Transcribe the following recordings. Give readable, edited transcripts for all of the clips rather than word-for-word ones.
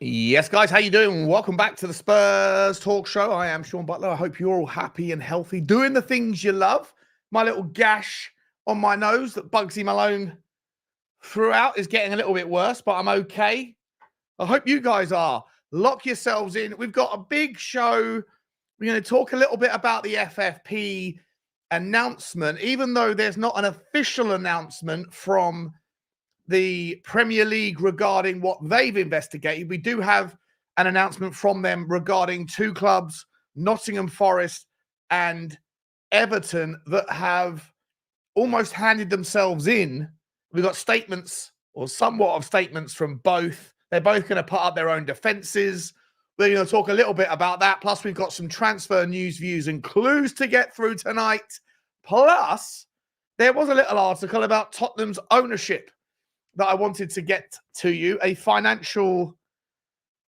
Yes, guys, how you doing? Welcome back to the Spurs Talk Show. I am Sean Butler. I hope you're all happy and healthy, doing the things you love. My little gash on my nose that Bugsy Malone threw out is getting a little bit worse, but I'm okay. I hope you guys are. Lock yourselves in. We've got a big show. We're going to talk a little bit about the FFP announcement, even though there's not an official announcement from the Premier League regarding what they've investigated. We do have an announcement from them regarding two clubs, Nottingham Forest and Everton, that have almost handed themselves in. We've got statements, or somewhat of statements, from both. They're both going to put up their own defenses. We're going to talk a little bit about that. Plus, we've got some transfer news, views, and clues to get through tonight. Plus, there was a little article about Tottenham's ownership that I wanted to get to you. A financial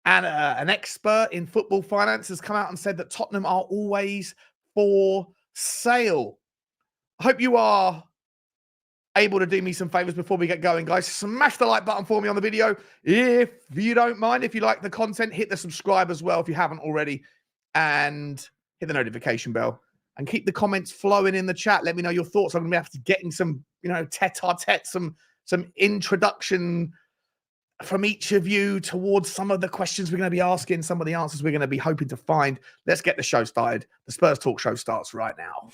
and an expert in football finance has come out and said that Tottenham are always for sale. I hope you are able to do me some favors before we get going, guys. Smash the like button for me on the video if you don't mind. If you like the content, hit the subscribe as well if you haven't already, and hit the notification bell. And keep the comments flowing in the chat. Let me know your thoughts. I'm going to be after getting some, tete-a-tete, some introduction from each of you towards some of the questions we're going to be asking, some of the answers we're going to be hoping to find. Let's get the show started. The Spurs Talk Show starts right now.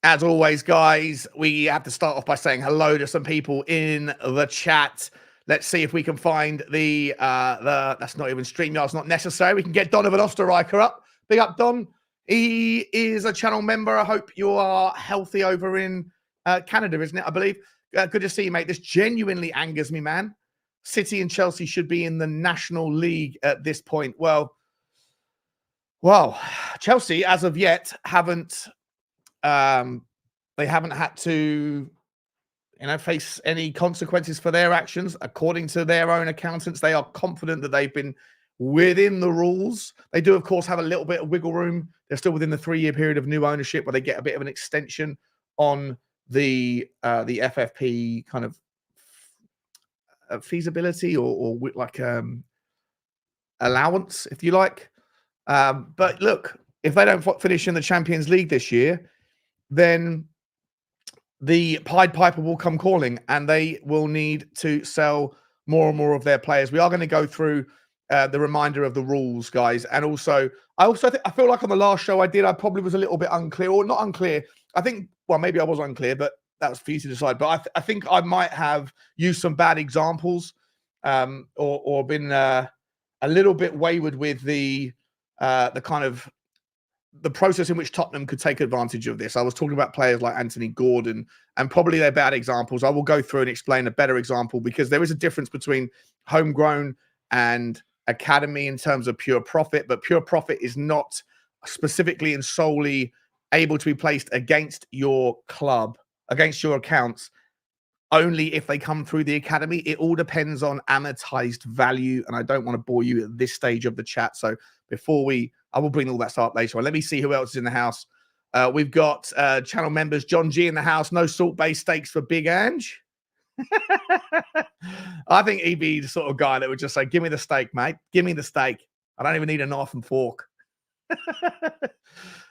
As always, guys, we have to start off by saying hello to some people in the chat. Let's see if we can find the that's not even StreamYard. It's not necessary. We can get Donovan Osterreicher up. Big up, Don. He is a channel member. I hope you are healthy over in Canada, isn't it? I believe. Good to see you, mate. This genuinely angers me, man. City and Chelsea should be in the National League at this point. Well, Chelsea, as of yet, haven't they haven't had to face any consequences for their actions. According to their own accountants, they are confident that they've been within the rules. They do, of course, have a little bit of wiggle room. They're still within the 3-year period of new ownership where they get a bit of an extension on the FFP kind of feasibility or like allowance, if you like. But look, if they don't finish in the Champions League this year, then the Pied Piper will come calling and they will need to sell more and more of their players. We are going to go through the reminder of the rules, guys. And also, I feel like on the last show I probably was a little bit unclear, or not unclear. I think, well, maybe I was unclear, but that was for you to decide. But I think I might have used some bad examples or been a little bit wayward with the kind of the process in which Tottenham could take advantage of this. I was talking about players like Anthony Gordon, and probably they're bad examples. I will go through and explain a better example, because there is a difference between homegrown and academy in terms of pure profit, but pure profit is not specifically and solely able to be placed against your club, against your accounts, only if they come through the academy. It all depends on amortized value, and I don't want to bore you at this stage of the chat. So I will bring all that stuff up later on. Let me see who else is in the house. We've got channel members, John G in the house. No salt-based steaks for Big Ange. I think he'd be the sort of guy that would just say, give me the steak, mate. Give me the steak. I don't even need a knife and fork.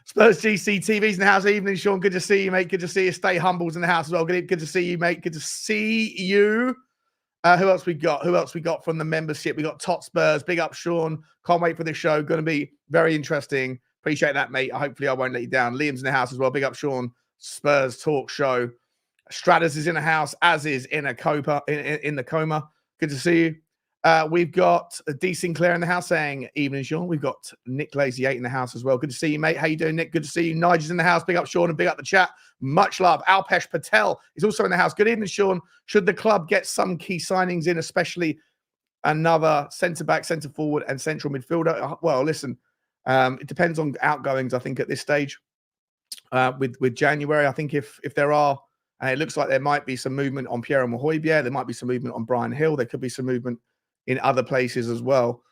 Spurs GC TV's in the house. Evening, Sean. Good to see you, mate. Good to see you. Stay Humble's in the house as well. Good to see you, mate. Good to see you. Who else we got? Who else we got from the membership? We got Tot Spurs. Big up, Sean. Can't wait for this show. Going to be very interesting. Appreciate that, mate. Hopefully I won't let you down. Liam's in the house as well. Big up, Sean. Spurs Talk Show. Stratus is in the house, as is in the coma. Good to see you. We've got D Sinclair in the house saying, evening, Sean. We've got Nick Lazy 8 in the house as well. Good to see you, mate. How you doing, Nick? Good to see you. Nigel's in the house. Big up, Sean, and big up the chat. Much love. Alpesh Patel is also in the house. Good evening, Sean. Should the club get some key signings in, especially another centre-back, centre-forward, and central midfielder? Well, listen, it depends on outgoings, I think, at this stage. With January, I think if there are, and it looks like there might be some movement on Pierre Mahoybier, there might be some movement on Brian Hill, there could be some movement in other places as well.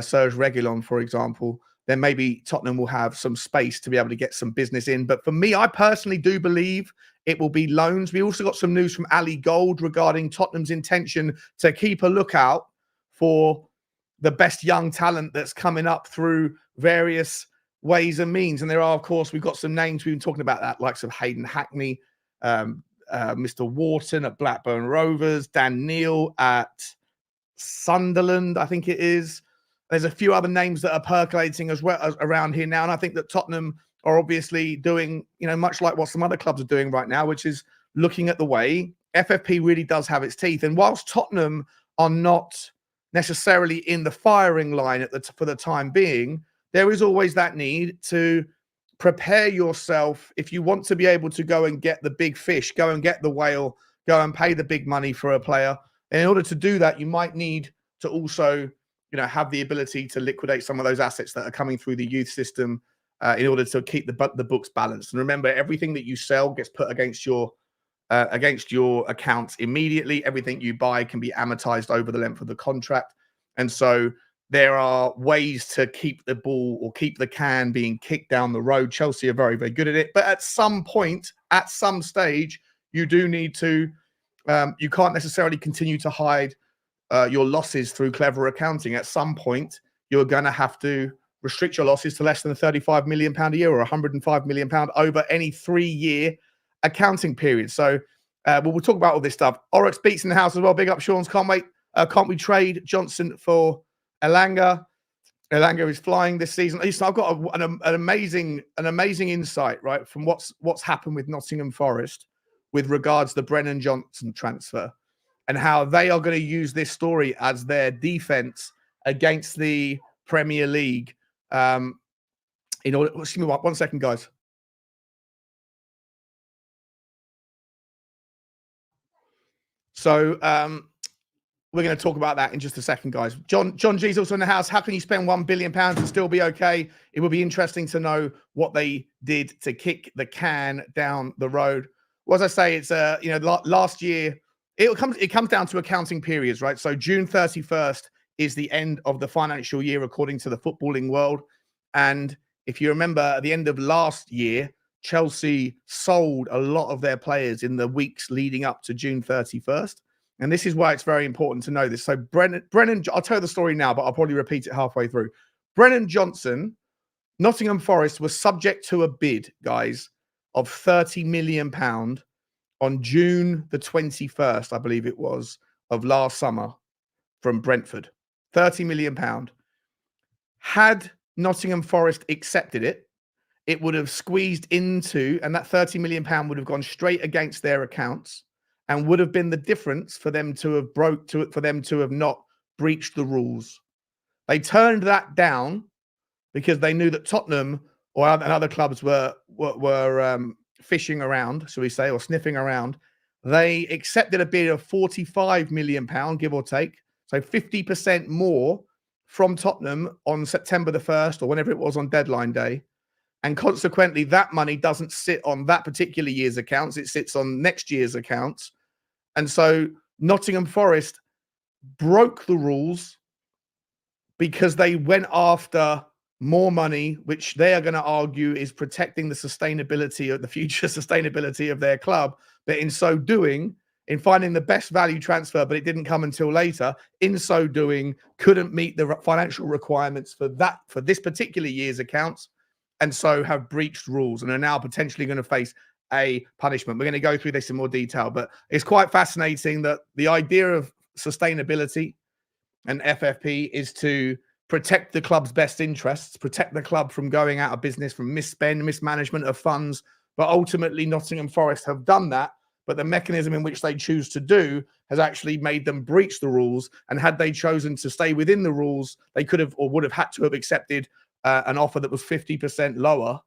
Serge Reguilon, for example. then maybe Tottenham will have some space to be able to get some business in. But for me, I personally do believe it will be loans. We also got some news from Ali Gold regarding Tottenham's intention to keep a lookout for the best young talent that's coming up through various ways and means. And there are, of course, we've got some names we've been talking about that, likes of Hayden Hackney, Mr. Wharton at Blackburn Rovers, Dan Neil at Sunderland, I think it is. There's a few other names that are percolating as well as around here now. And I think that Tottenham are obviously doing, much like what some other clubs are doing right now, which is looking at the way FFP really does have its teeth. And whilst Tottenham are not necessarily in the firing line for the time being, there is always that need to prepare yourself. If you want to be able to go and get the big fish, go and get the whale, go and pay the big money for a player. And in order to do that, you might need to also, have the ability to liquidate some of those assets that are coming through the youth system in order to keep the books balanced. And remember, everything that you sell gets put against your accounts immediately. Everything you buy can be amortized over the length of the contract. And so there are ways to keep the ball or keep the can being kicked down the road. Chelsea are very, very good at it. But at some point, at some stage, you do need to, you can't necessarily continue to hide your losses through clever accounting. At some point, you're going to have to restrict your losses to less than £35 million a year or £105 million over any 3-year accounting period. So we'll talk about all this stuff. Oryx Beats in the house as well. Big up, Sean's. Can't wait. Can't we trade Johnson for Elanga? Elanga is flying this season. I've got an amazing insight, right, from what's happened with Nottingham Forest with regards to the Brennan Johnson transfer and how they are going to use this story as their defense against the Premier League. In order, excuse me, one second, guys. So we're going to talk about that in just a second, guys. John G's also in the house. How can you spend £1 billion and still be okay? It would be interesting to know what they did to kick the can down the road. Well, as I say, it's last year it comes down to accounting periods, right? So June 31st is the end of the financial year according to the footballing world. And if you remember, at the end of last year, Chelsea sold a lot of their players in the weeks leading up to June 31st. And this is why it's very important to know this. So Brennan, I'll tell the story now, but I'll probably repeat it halfway through. Brennan Johnson, Nottingham Forest was subject to a bid, guys, of £30 million on June the 21st, I believe it was, of last summer from Brentford. £30 million. Had Nottingham Forest accepted it, it would have squeezed into, and that £30 million would have gone straight against their accounts and would have been the difference for them to have not breached the rules. They turned that down because they knew that Tottenham and other clubs were fishing around, shall we say, or sniffing around. They accepted a bid of £45 million, give or take, so 50% more from Tottenham on September the 1st or whenever it was on deadline day. And consequently, that money doesn't sit on that particular year's accounts. It sits on next year's accounts. And so Nottingham Forest broke the rules because they went after more money, which they are going to argue is protecting the sustainability of the future sustainability of their club. But in so doing, in finding the best value transfer, but it didn't come until later, in so doing, couldn't meet the financial requirements for this particular year's accounts, and so have breached rules and are now potentially going to face a punishment. We're going to go through this in more detail, but it's quite fascinating that the idea of sustainability and FFP is to protect the club's best interests, protect the club from going out of business, from mismanagement of funds. But ultimately, Nottingham Forest have done that. But the mechanism in which they choose to do has actually made them breach the rules. And had they chosen to stay within the rules, they could have or would have had to have accepted an offer that was 50% lower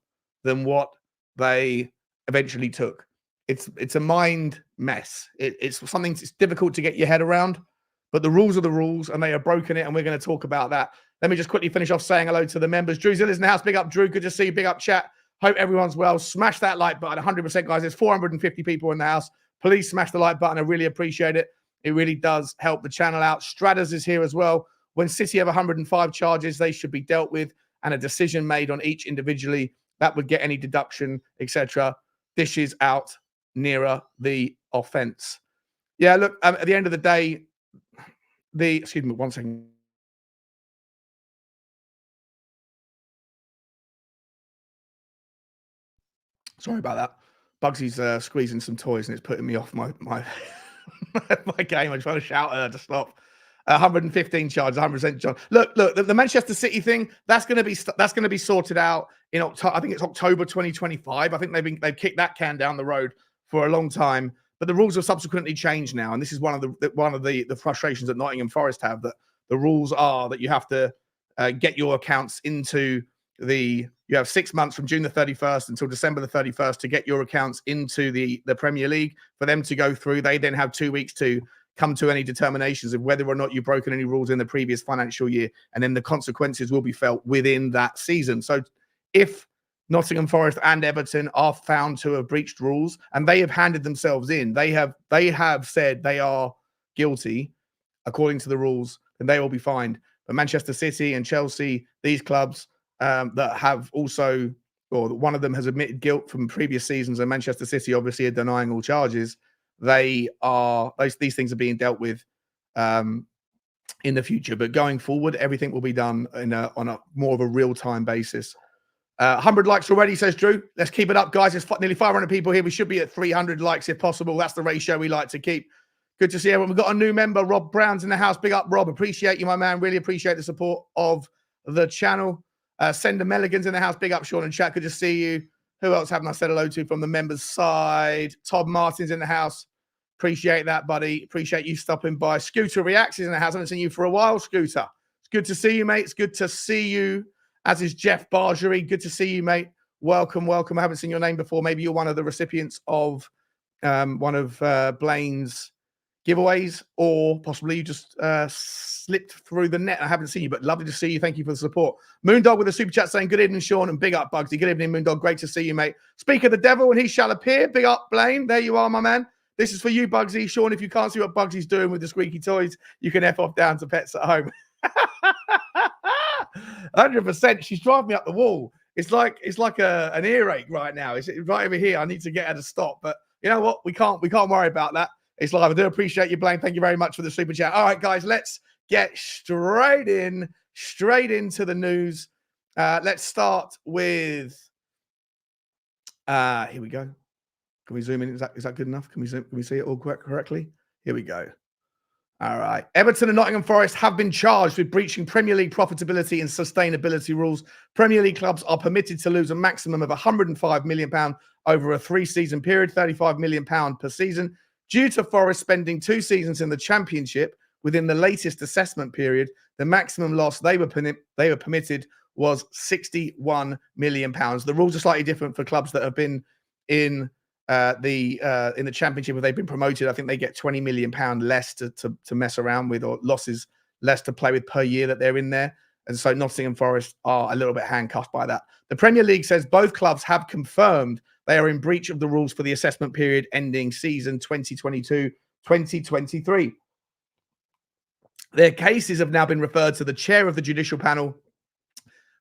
than what they eventually took. It's a mind mess. It's something that's difficult to get your head around. But the rules are the rules, and they have broken it, and we're going to talk about that. Let me just quickly finish off saying hello to the members. Drew Ziller's in the house. Big up, Drew. Good to see you. Big up, chat. Hope everyone's well. Smash that like button. 100%, guys. There's 450 people in the house. Please smash the like button. I really appreciate it. It really does help the channel out. Stradders is here as well. When City have 105 charges, they should be dealt with. and a decision made on each individually that would get any deduction, etc., dishes out nearer the offence. Yeah, look, at the end of the day, excuse me, 1 second. Sorry about that. Bugsy's squeezing some toys and it's putting me off my my game. I'm trying to shout at her to stop. 115 charges, 100% charge. Look, the Manchester City thing, that's going to be sorted out in October. I think it's October 2025. I think they've kicked that can down the road for a long time. But the rules have subsequently changed now, and this is one of the frustrations that Nottingham Forest have, that the rules are that you have to get your accounts into you have 6 months from June the 31st until December the 31st to get your accounts into the Premier League for them to go through. They then have 2 weeks to come to any determinations of whether or not you've broken any rules in the previous financial year, and then the consequences will be felt within that season. So if Nottingham Forest and Everton are found to have breached rules and they have handed themselves in, they have said they are guilty according to the rules, then they will be fined. But Manchester City and Chelsea, these clubs that have also, or one of them has admitted guilt from previous seasons, and Manchester City obviously are denying all charges. These things are being dealt with in the future, but going forward, everything will be done on a more of a real-time basis. 100 likes already, says Drew. Let's keep it up, guys. There's nearly 500 people here. We should be at 300 likes if possible. That's the ratio we like to keep. Good to see everyone. We've got a new member, Rob Brown's in the house. Big up, Rob. Appreciate you, my man. Really appreciate the support of the channel. Sender Milligan's in the house. Big up, Sean and chat. Good to see you. Who else haven't I said hello to from the members' side? Todd Martin's in the house. Appreciate that, buddy. Appreciate you stopping by. Scooter Reacts is in the house. I haven't seen you for a while, Scooter. It's good to see you, mate. It's good to see you. As is Jeff Bargery. Good to see you, mate. Welcome, welcome. I haven't seen your name before. Maybe you're one of the recipients of one of Blaine's giveaways, or possibly you just slipped through the net. I haven't seen you, but lovely to see you. Thank you for the support. Moondog with a super chat saying, good evening, Sean, and big up, Bugsy. Good evening, Moondog. Great to see you, mate. Speak of the devil, and he shall appear. Big up, Blaine. There you are, my man. This is for you, Bugsy. Sean, if you can't see what Bugsy's doing with the squeaky toys, you can F off down to Pets at Home. 100%. She's driving me up the wall. It's like an earache right now. It's right over here. I need to get her to stop. But you know what? We can't worry about that. It's live. I do appreciate you, Blaine. Thank you very much for the super chat. All right, guys, let's get straight into the news. Let's start with here we go. Can we zoom in? Is that good enough? Can we see it all correctly? Here we go. All right. Everton and Nottingham Forest have been charged with breaching Premier League profitability and sustainability rules. Premier League clubs are permitted to lose a maximum of £105 million over a 3-season period, £35 million per season. Due to Forest spending 2 seasons in the Championship within the latest assessment period, the maximum loss they were permitted was £61 million. The rules are slightly different for clubs that have been in the Championship. If they've been promoted, I think they get £20 million less to mess around with, or losses less to play with per year that they're in there. And so Nottingham Forest are a little bit handcuffed by that. The Premier League says both clubs have confirmed they are in breach of the rules for the assessment period ending season 2022-2023. Their cases have now been referred to the chair of the judicial panel,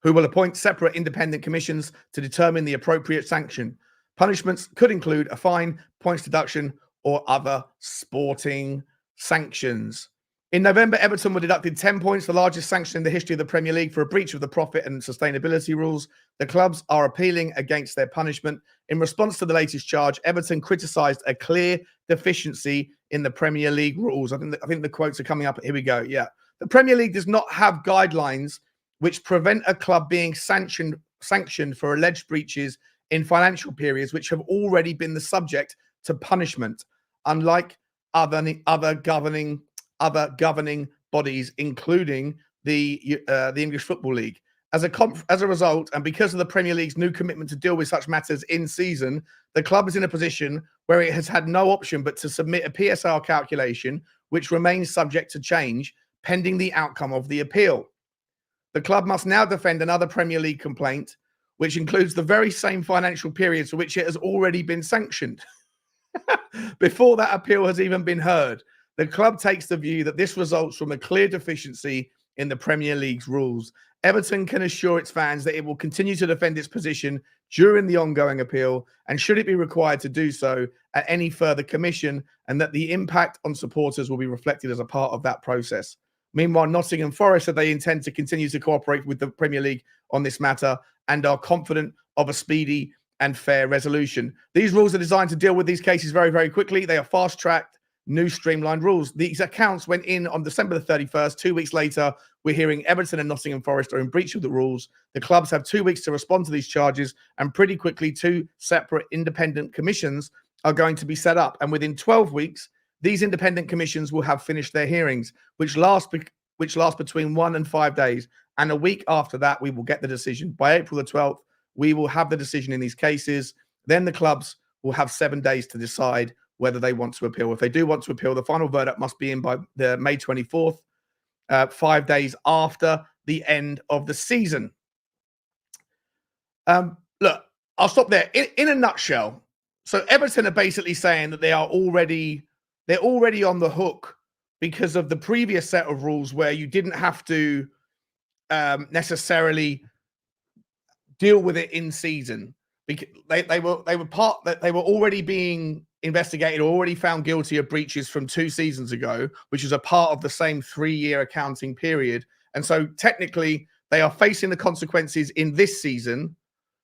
who will appoint separate independent commissions to determine the appropriate sanction. Punishments could include a fine, points deduction, or other sporting sanctions. In November, Everton were deducted 10 points, the largest sanction in the history of the Premier League, for a breach of the profit and sustainability rules. The clubs are appealing against their punishment. In response to the latest charge, Everton criticised a clear deficiency in the Premier League rules. I think the quotes are coming up. Here we go. Yeah. The Premier League does not have guidelines which prevent a club being sanctioned for alleged breaches in financial periods which have already been the subject to punishment, unlike other governing bodies, including the English Football League. As a result, and because of the Premier League's new commitment to deal with such matters in season, the club is in a position where it has had no option but to submit a PSR calculation, which remains subject to change pending the outcome of the appeal. The club must now defend another Premier League complaint, which includes the very same financial periods for which it has already been sanctioned, before that appeal has even been heard. The club takes the view that this results from a clear deficiency in the Premier League's rules. Everton can assure its fans that it will continue to defend its position during the ongoing appeal, and should it be required to do so at any further commission, and that the impact on supporters will be reflected as a part of that process. Meanwhile, Nottingham Forest said they intend to continue to cooperate with the Premier League on this matter and are confident of a speedy and fair resolution. These rules are designed to deal with these cases very, very quickly. They are fast-tracked, new streamlined rules. These accounts went in on December the 31st. 2 weeks later, we're hearing Everton and Nottingham Forest are in breach of the rules. The clubs have 2 weeks to respond to these charges, and pretty quickly, 2 separate independent commissions are going to be set up. And within 12 weeks, these independent commissions will have finished their hearings, which last between 1 and 5 days. And a week after that, we will get the decision. By April the 12th, we will have the decision in these cases. Then the clubs will have 7 days to decide whether they want to appeal. If they do want to appeal, the final verdict must be in by the May 24th, 5 days after the end of the season. Look, I'll stop there. In a nutshell, so Everton are basically saying that they're already on the hook because of the previous set of rules where you didn't have to necessarily deal with it in season. Because they were already being investigated, already found guilty of breaches from 2 seasons ago, which is a part of the same 3-year accounting period. And so technically they are facing the consequences in this season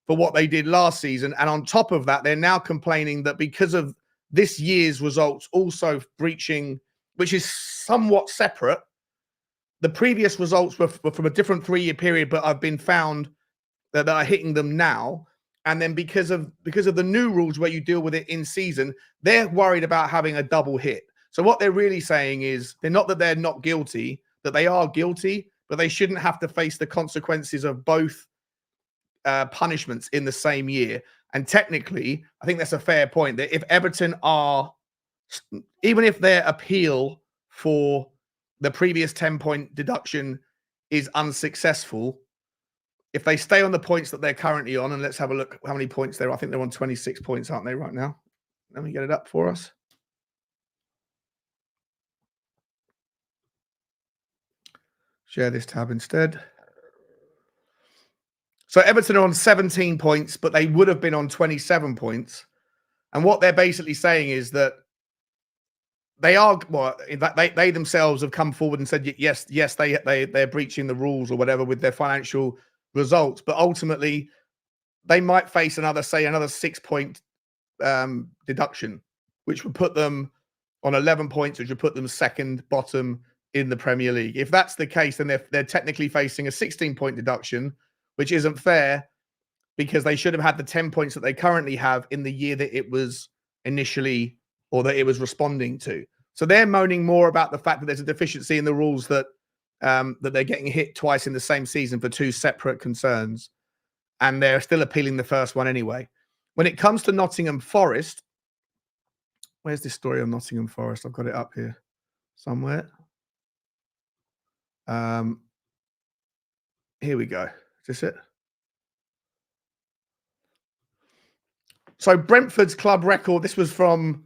for what they did last season. And on top of that, they're now complaining that because of this year's results also breaching, which is somewhat separate, the previous results were from a different 3-year period, but have been found that are hitting them now. And then because of the new rules where you deal with it in season, they're worried about having a double hit. So what they're really saying is they're not that they're not guilty, that they are guilty, but they shouldn't have to face the consequences of both punishments in the same year. And technically, I think that's a fair point, that if Everton are, even if their appeal for the previous 10-point deduction is unsuccessful, if they stay on the points that they're currently on, and let's have a look how many points they're, I think they're on 26 points, aren't they, right now? Let me get it up for us. Share this tab instead. So Everton are on 17 points, but they would have been on 27 points. And what they're basically saying is that they are, well, they themselves have come forward and said, yes, they're breaching the rules or whatever with their financial results. But ultimately, they might face another 6-point deduction, which would put them on 11 points, which would put them second bottom in the Premier League. If that's the case, then they're technically facing a 16-point deduction, which isn't fair because they should have had the 10 points that they currently have in the year that it was initially, or that it was responding to. So they're moaning more about the fact that there's a deficiency in the rules, that that they're getting hit twice in the same season for 2 separate concerns, and they're still appealing the first one anyway. When it comes to Nottingham Forest, where's this story on Nottingham Forest? I've got it up here somewhere. Here we go. Is this it? So Brentford's club record, this was from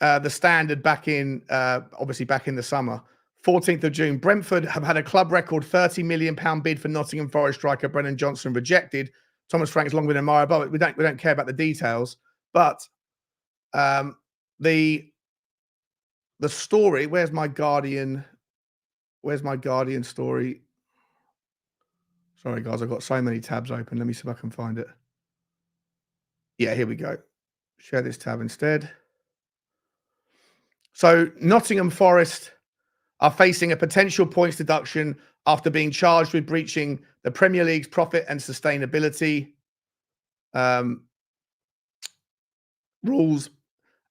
the Standard back in, obviously back in the summer, 14th of June. Brentford have had a club record £30 million bid for Nottingham Forest striker Brennan Johnson rejected. Thomas Frank's long been admired, but we don't care about the details. But the story, where's my Guardian story? Sorry, guys, I've got so many tabs open. Let me see if I can find it. Yeah, here we go. Share this tab instead. So Nottingham Forest are facing a potential points deduction after being charged with breaching the Premier League's profit and sustainability rules,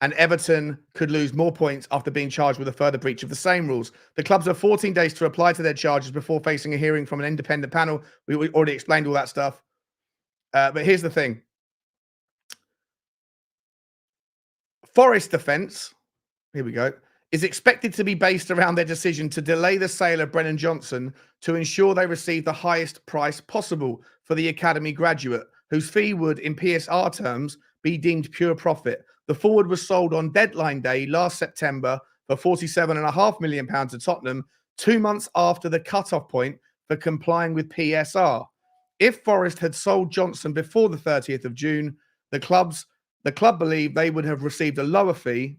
and Everton could lose more points after being charged with a further breach of the same rules. The clubs have 14 days to reply to their charges before facing a hearing from an independent panel. We already explained all that stuff. But here's the thing. Forest defence, here we go, is expected to be based around their decision to delay the sale of Brennan Johnson to ensure they receive the highest price possible for the academy graduate, whose fee would, in PSR terms, be deemed pure profit. The forward was sold on deadline day last September for £47.5 million to Tottenham, 2 months after the cut-off point for complying with PSR. If Forest had sold Johnson before the 30th of June, the club believed they would have received a lower fee,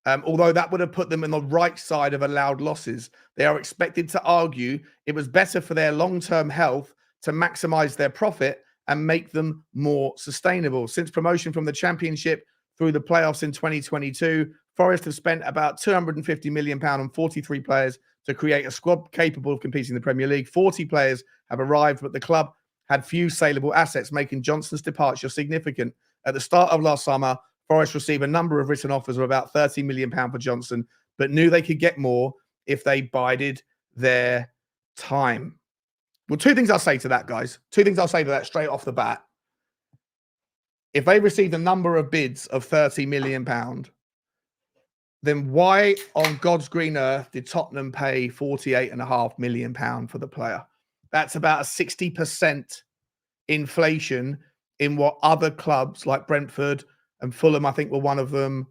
although that would have put them in the right side of allowed losses. They are expected to argue it was better for their long-term health to maximize their profit and make them more sustainable. Since promotion from the Championship through the playoffs in 2022, Forest have spent about £250 million on 43 players to create a squad capable of competing in the Premier League. 40 players have arrived, but the club had few saleable assets, making Johnson's departure significant. At the start of last summer, Forest received a number of written offers of about £30 million for Johnson, but knew they could get more if they bided their time. Well, two things I'll say to that, guys. Two things I'll say to that straight off the bat. If they received a number of bids of £30 million, then why on God's green earth did Tottenham pay £48.5 million for the player? That's about a 60% inflation in what other clubs like Brentford and Fulham, I think, were one of them,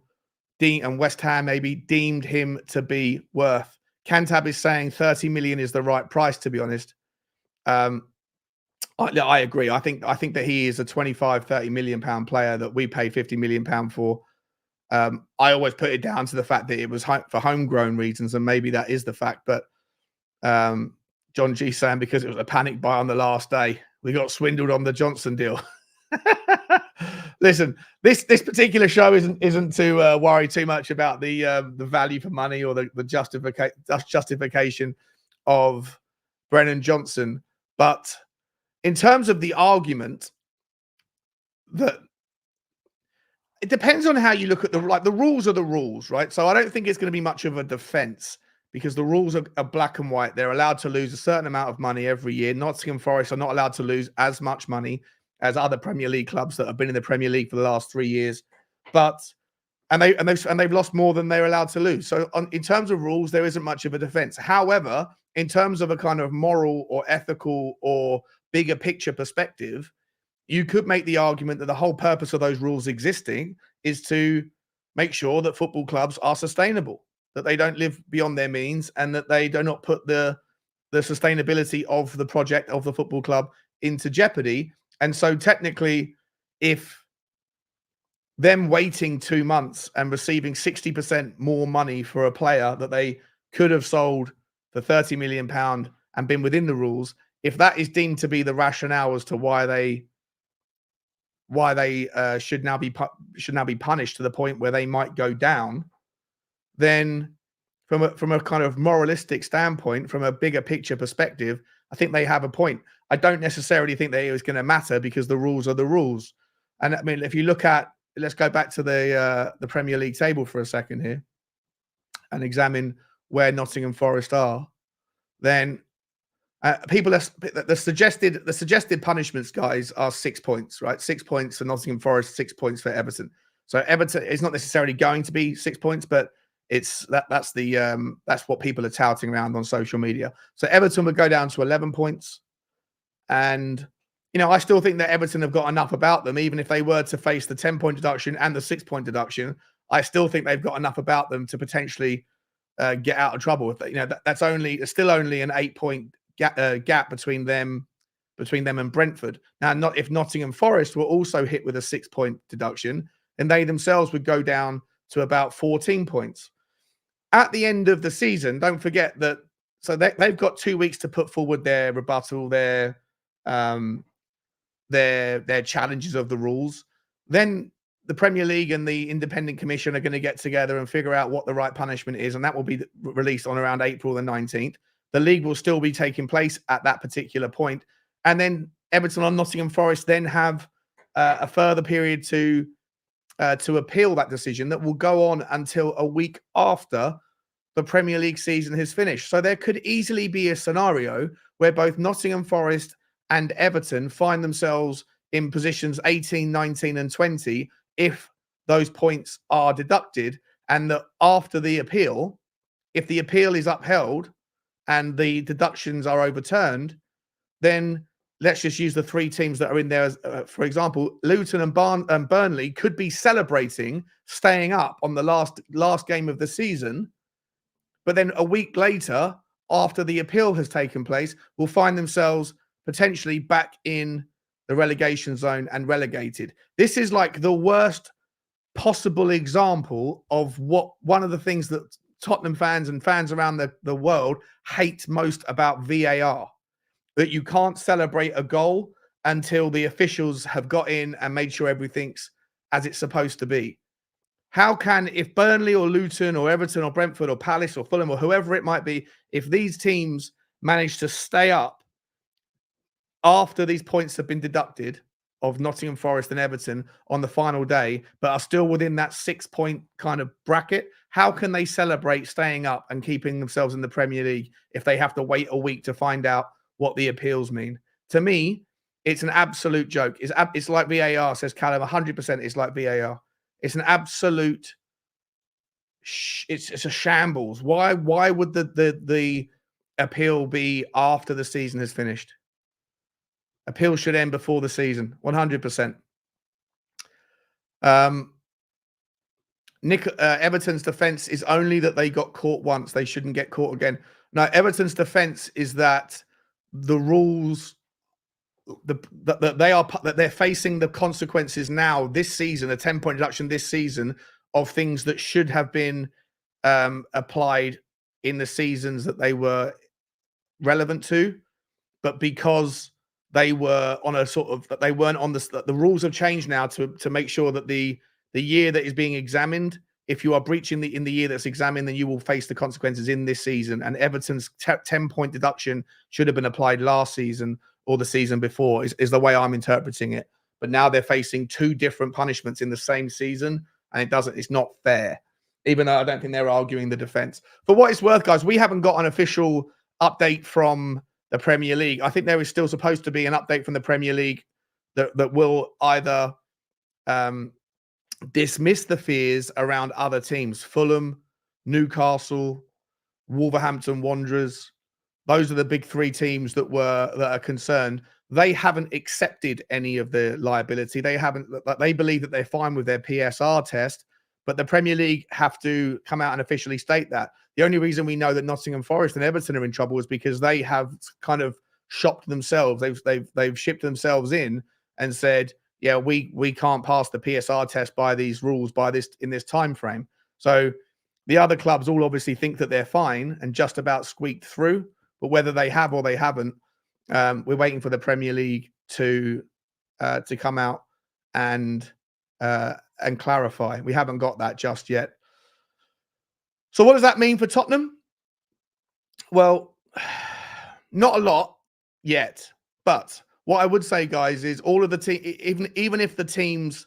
and West Ham maybe deemed him to be worth. Cantab is saying 30 million is the right price, to be honest. I agree. I think that he is a 25-30 million pound player that we pay 50 million pound for. I always put it down to the fact that it was for homegrown reasons, and maybe that is the fact. But John G saying because it was a panic buy on the last day, we got swindled on the Johnson deal. Listen, this particular show isn't to worry too much about the value for money or the justification of Brennan Johnson, but in terms of the argument that it depends on how you look at the rules are the rules, right? So I don't think it's going to be much of a defense because the rules are black and white. They're allowed to lose a certain amount of money every year. Nottingham Forest are not allowed to lose as much money as other Premier League clubs that have been in the Premier League for the last 3 years, and they've lost more than they're allowed to lose. So in terms of rules, there isn't much of a defense. However, in terms of a kind of moral or ethical or bigger picture perspective, you could make the argument that the whole purpose of those rules existing is to make sure that football clubs are sustainable, that they don't live beyond their means, and that they do not put the sustainability of the project of the football club into jeopardy. And so technically, if them waiting 2 months and receiving 60% more money for a player that they could have sold for £30 million and been within the rules, if that is deemed to be the rationale as to why they should now be punished to the point where they might go down, then from a kind of moralistic standpoint, from a bigger picture perspective, I think they have a point. I don't necessarily think that it was going to matter because the rules are the rules. And I mean, if you look at, let's go back to the Premier League table for a second here and examine where Nottingham Forest are. Then the suggested punishments, guys, are 6 points, right? 6 points for Nottingham Forest, 6 points for Everton. So Everton is not necessarily going to be 6 points, but that's what people are touting around on social media. So Everton would go down to 11 points, and I still think that Everton have got enough about them, even if they were to face the 10-point deduction and the 6-point deduction. I still think they've got enough about them to potentially get out of trouble with that. It's still only an 8-point gap between them and Brentford. Now, if Nottingham Forest were also hit with a 6-point deduction, then they themselves would go down to about 14 points. At the end of the season, don't forget that. So they've got 2 weeks to put forward their rebuttal, their challenges of the rules. Then the Premier League and the Independent Commission are going to get together and figure out what the right punishment is, and that will be released on around April the 19th. The league will still be taking place at that particular point, and then Everton and Nottingham Forest then have a further period to appeal that decision that will go on until a week after the Premier League season has finished. So there could easily be a scenario where both Nottingham Forest and Everton find themselves in positions 18, 19 and 20 if those points are deducted, and that after the appeal, if the appeal is upheld and the deductions are overturned, then let's just use the 3 teams that are in there as, for example, Luton and Burnley could be celebrating staying up on the last game of the season, but then a week later, after the appeal has taken place, will find themselves potentially back in the relegation zone and relegated. This is like the worst possible example of what one of the things that Tottenham fans and fans around the world hate most about VAR, that you can't celebrate a goal until the officials have got in and made sure everything's as it's supposed to be. How can, if Burnley or Luton or Everton or Brentford or Palace or Fulham or whoever it might be, if these teams manage to stay up after these points have been deducted of Nottingham Forest and Everton on the final day, but are still within that 6-point kind of bracket, how can they celebrate staying up and keeping themselves in the Premier League if they have to wait a week to find out what the appeals mean? To me, it's an absolute joke. It's like VAR, says Callum. 100% it's like VAR. It's an absolute. It's a shambles. Why would the appeal be after the season is finished? Appeal should end before the season. 100%. Everton's defense is only that they got caught once. They shouldn't get caught again. Now, Everton's defense is that the rules that they're facing the consequences now this season, a 10-point deduction this season of things that should have been applied in the seasons that they were relevant to, but because they were on a sort of that they weren't on the rules have changed now to make sure that the year that is being examined, if you are breaching in the year that's examined, then you will face the consequences in this season. And Everton's 10-point deduction should have been applied last season or the season before, is the way I'm interpreting it. But now they're facing 2 different punishments in the same season, and it's not fair, even though I don't think they're arguing the defense. For what it's worth, guys, we haven't got an official update from the Premier League. I think there is still supposed to be an update from the Premier League that will either dismiss the fears around other teams, Fulham, Newcastle, Wolverhampton Wanderers. Those are the big 3 teams that are concerned. They haven't accepted any of the liability. They believe that they're fine with their PSR test, but the Premier League have to come out and officially state that. The only reason we know that Nottingham Forest and Everton are in trouble is because they have kind of shopped themselves. They've shipped themselves in and said, yeah, we can't pass the PSR test by these rules in this time frame. So the other clubs all obviously think that they're fine and just about squeaked through, but whether they have or they haven't, we're waiting for the Premier League to come out and clarify. We haven't got that just yet. So what does that mean for Tottenham? Well, not a lot yet, but what I would say, guys, is all of the team, even if the teams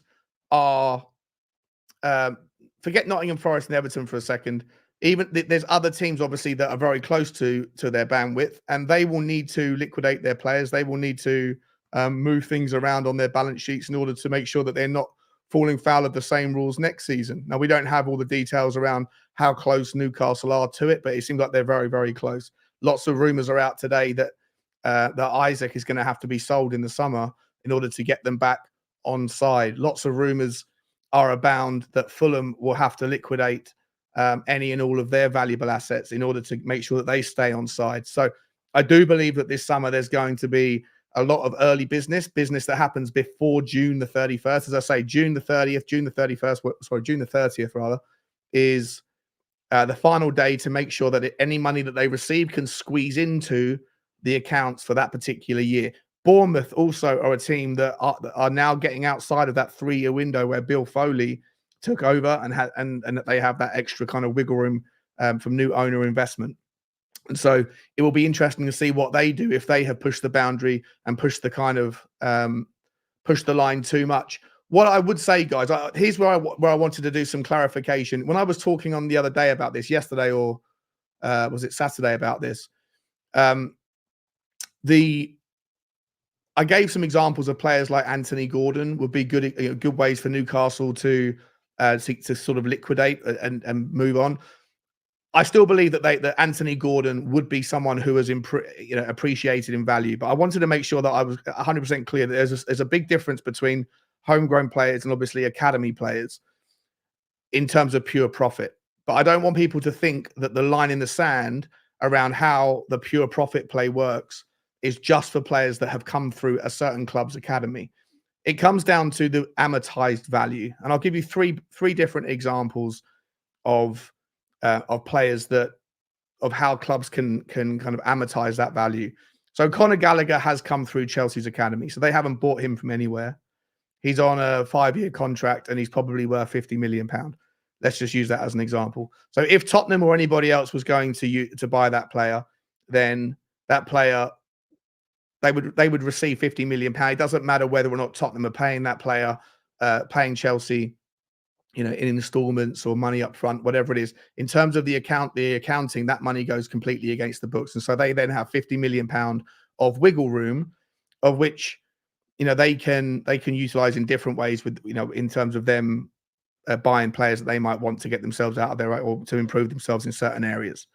are, forget Nottingham Forest and Everton for a second. There's other teams, obviously, that are very close to their bandwidth, and they will need to liquidate their players. They will need to move things around on their balance sheets in order to make sure that they're not falling foul of the same rules next season. Now, we don't have all the details around how close Newcastle are to it, but it seems like they're very, very close. Lots of rumors are out today that Isaac is going to have to be sold in the summer in order to get them back on side. Lots of rumors are abound that Fulham will have to liquidate any and all of their valuable assets in order to make sure that they stay on side. So I do believe that this summer there's going to be a lot of early business that happens before June the 31st. As I say, June the 30th rather, is the final day to make sure that any money that they receive can squeeze into the accounts for that particular year. Bournemouth also are a team that are now getting outside of that 3-year window where Bill Foley took over and that they have that extra kind of wiggle room from new owner investment. And so it will be interesting to see what they do if they have pushed the boundary and pushed the kind of pushed the line too much. What I would say, guys, here's where I wanted to do some clarification. When I was talking on the other day about this, yesterday or was it Saturday about this, I gave some examples of players like Anthony Gordon would be good ways for Newcastle to sort of liquidate and move on. I still believe that Anthony Gordon would be someone who is appreciated in value, but I wanted to make sure that I was 100% clear that there's a big difference between homegrown players and obviously academy players in terms of pure profit. But I don't want people to think that the line in the sand around how the pure profit play works is just for players that have come through a certain club's academy. It comes down to the amortized value, and I'll give you three different examples of players that of how clubs can kind of amortize that value. So Conor Gallagher has come through Chelsea's academy, so they haven't bought him from anywhere. He's on a 5-year contract, and he's probably worth £50 million. Let's just use that as an example. So if Tottenham or anybody else was going to buy that player, then that player they would receive £50 million. It doesn't matter whether or not Tottenham are paying that player, paying Chelsea, in installments or money up front, whatever it is. In terms of the accounting, that money goes completely against the books, and so they then have £50 million of wiggle room, of which they can utilize in different ways with in terms of them buying players that they might want to get themselves out of there, right, or to improve themselves in certain areas.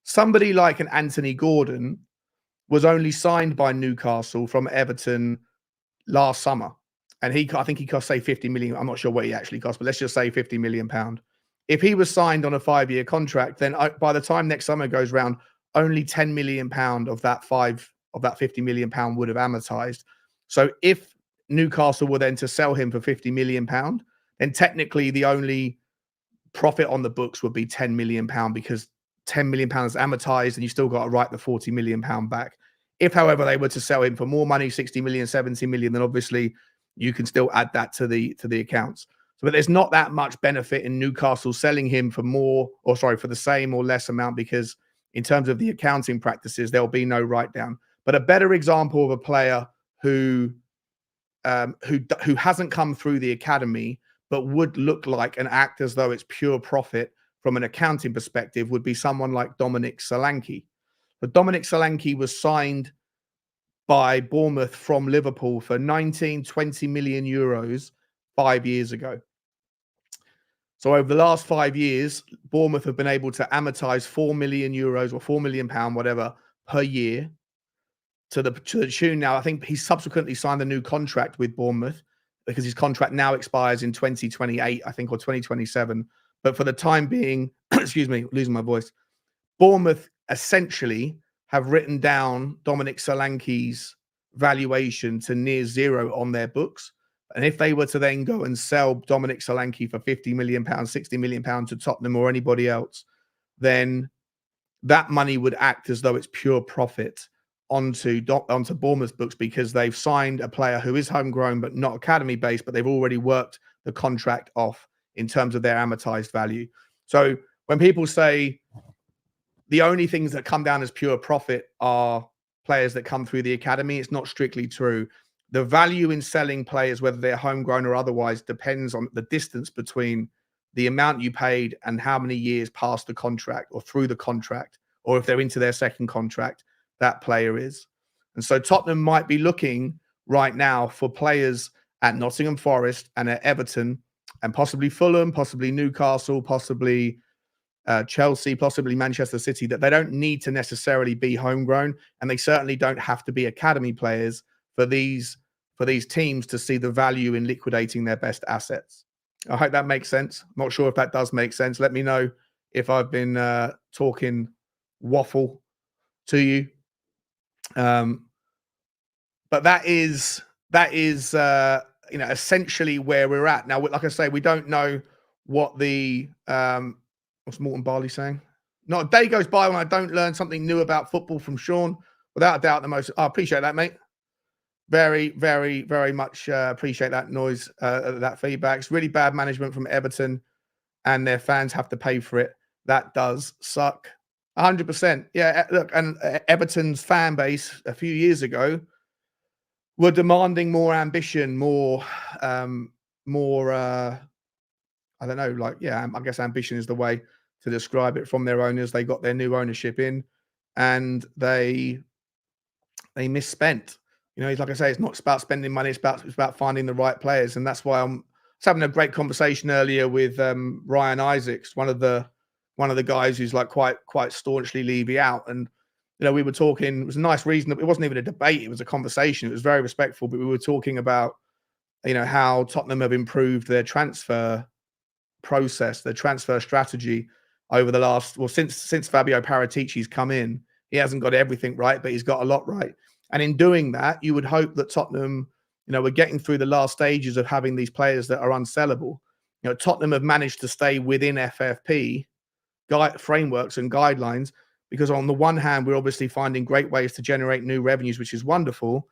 Somebody like an Anthony Gordon was only signed by Newcastle from Everton last summer. And I think he cost, say, 50 million. I'm not sure what he actually cost, but let's just say £50 million. If he was signed on a 5-year contract, then by the time next summer goes round, only £10 million of that £50 million would have amortized. So if Newcastle were then to sell him for £50 million, then technically the only profit on the books would be £10 million, because £10 million is amortized and you still got to write the £40 million back. If, however, they were to sell him for more money, 60 million, 70 million, then obviously you can still add that to the accounts. So, but there's not that much benefit in Newcastle selling him for for the same or less amount, because in terms of the accounting practices, there'll be no write down. But a better example of a player who hasn't come through the academy but would look like and act as though it's pure profit from an accounting perspective would be someone like Dominic Solanke. But Dominic Solanke was signed by Bournemouth from Liverpool for 20 million euros 5 years ago. So over the last 5 years, Bournemouth have been able to amortize 4 million euros or £4 million, whatever, per year to the tune. Now, I think he subsequently signed a new contract with Bournemouth, because his contract now expires in 2028, I think, or 2027. But for the time being, excuse me, losing my voice, Bournemouth essentially have written down Dominic Solanke's valuation to near zero on their books. And if they were to then go and sell Dominic Solanke for £50 million, £60 million to Tottenham or anybody else, then that money would act as though it's pure profit onto Bournemouth's books, because they've signed a player who is homegrown but not academy based, but they've already worked the contract off in terms of their amortized value. So when people say the only things that come down as pure profit are players that come through the academy, it's not strictly true. The value in selling players, whether they're homegrown or otherwise, depends on the distance between the amount you paid and how many years past the contract or through the contract, or if they're into their second contract, that player is. And so Tottenham might be looking right now for players at Nottingham Forest and at Everton, and possibly Fulham, possibly Newcastle, possibly Chelsea, possibly Manchester City, that they don't need to necessarily be homegrown, and they certainly don't have to be academy players for these teams to see the value in liquidating their best assets. I hope that makes sense. I'm not sure if that does make sense. Let me know if I've been talking waffle to you. But that is essentially where we're at now. Like I say, we don't know what the what's Morton Barley saying? Not a day goes by when I don't learn something new about football from Sean. Without a doubt, I appreciate that, mate. Very, very, very much appreciate that noise, that feedback. It's really bad management from Everton, and their fans have to pay for it. That does suck. 100%. Yeah, look, and Everton's fan base a few years ago were demanding more ambition, more I don't know, like, yeah, I guess ambition is the way to describe it, from their owners. They got their new ownership in, and they misspent. Like I say, it's not about spending money, it's about finding the right players. And that's why I was having a great conversation earlier with Ryan Isaacs, one of the guys who's like quite staunchly Levy out. And we were talking, it was a nice reason. It wasn't even a debate, it was a conversation. It was very respectful, but we were talking about how Tottenham have improved their transfer process, their transfer strategy, over the last, well, since Fabio Paratici's come in. He hasn't got everything right, but he's got a lot right. And in doing that, you would hope that Tottenham, we're getting through the last stages of having these players that are unsellable. Tottenham have managed to stay within FFP frameworks and guidelines, because on the one hand, we're obviously finding great ways to generate new revenues, which is wonderful,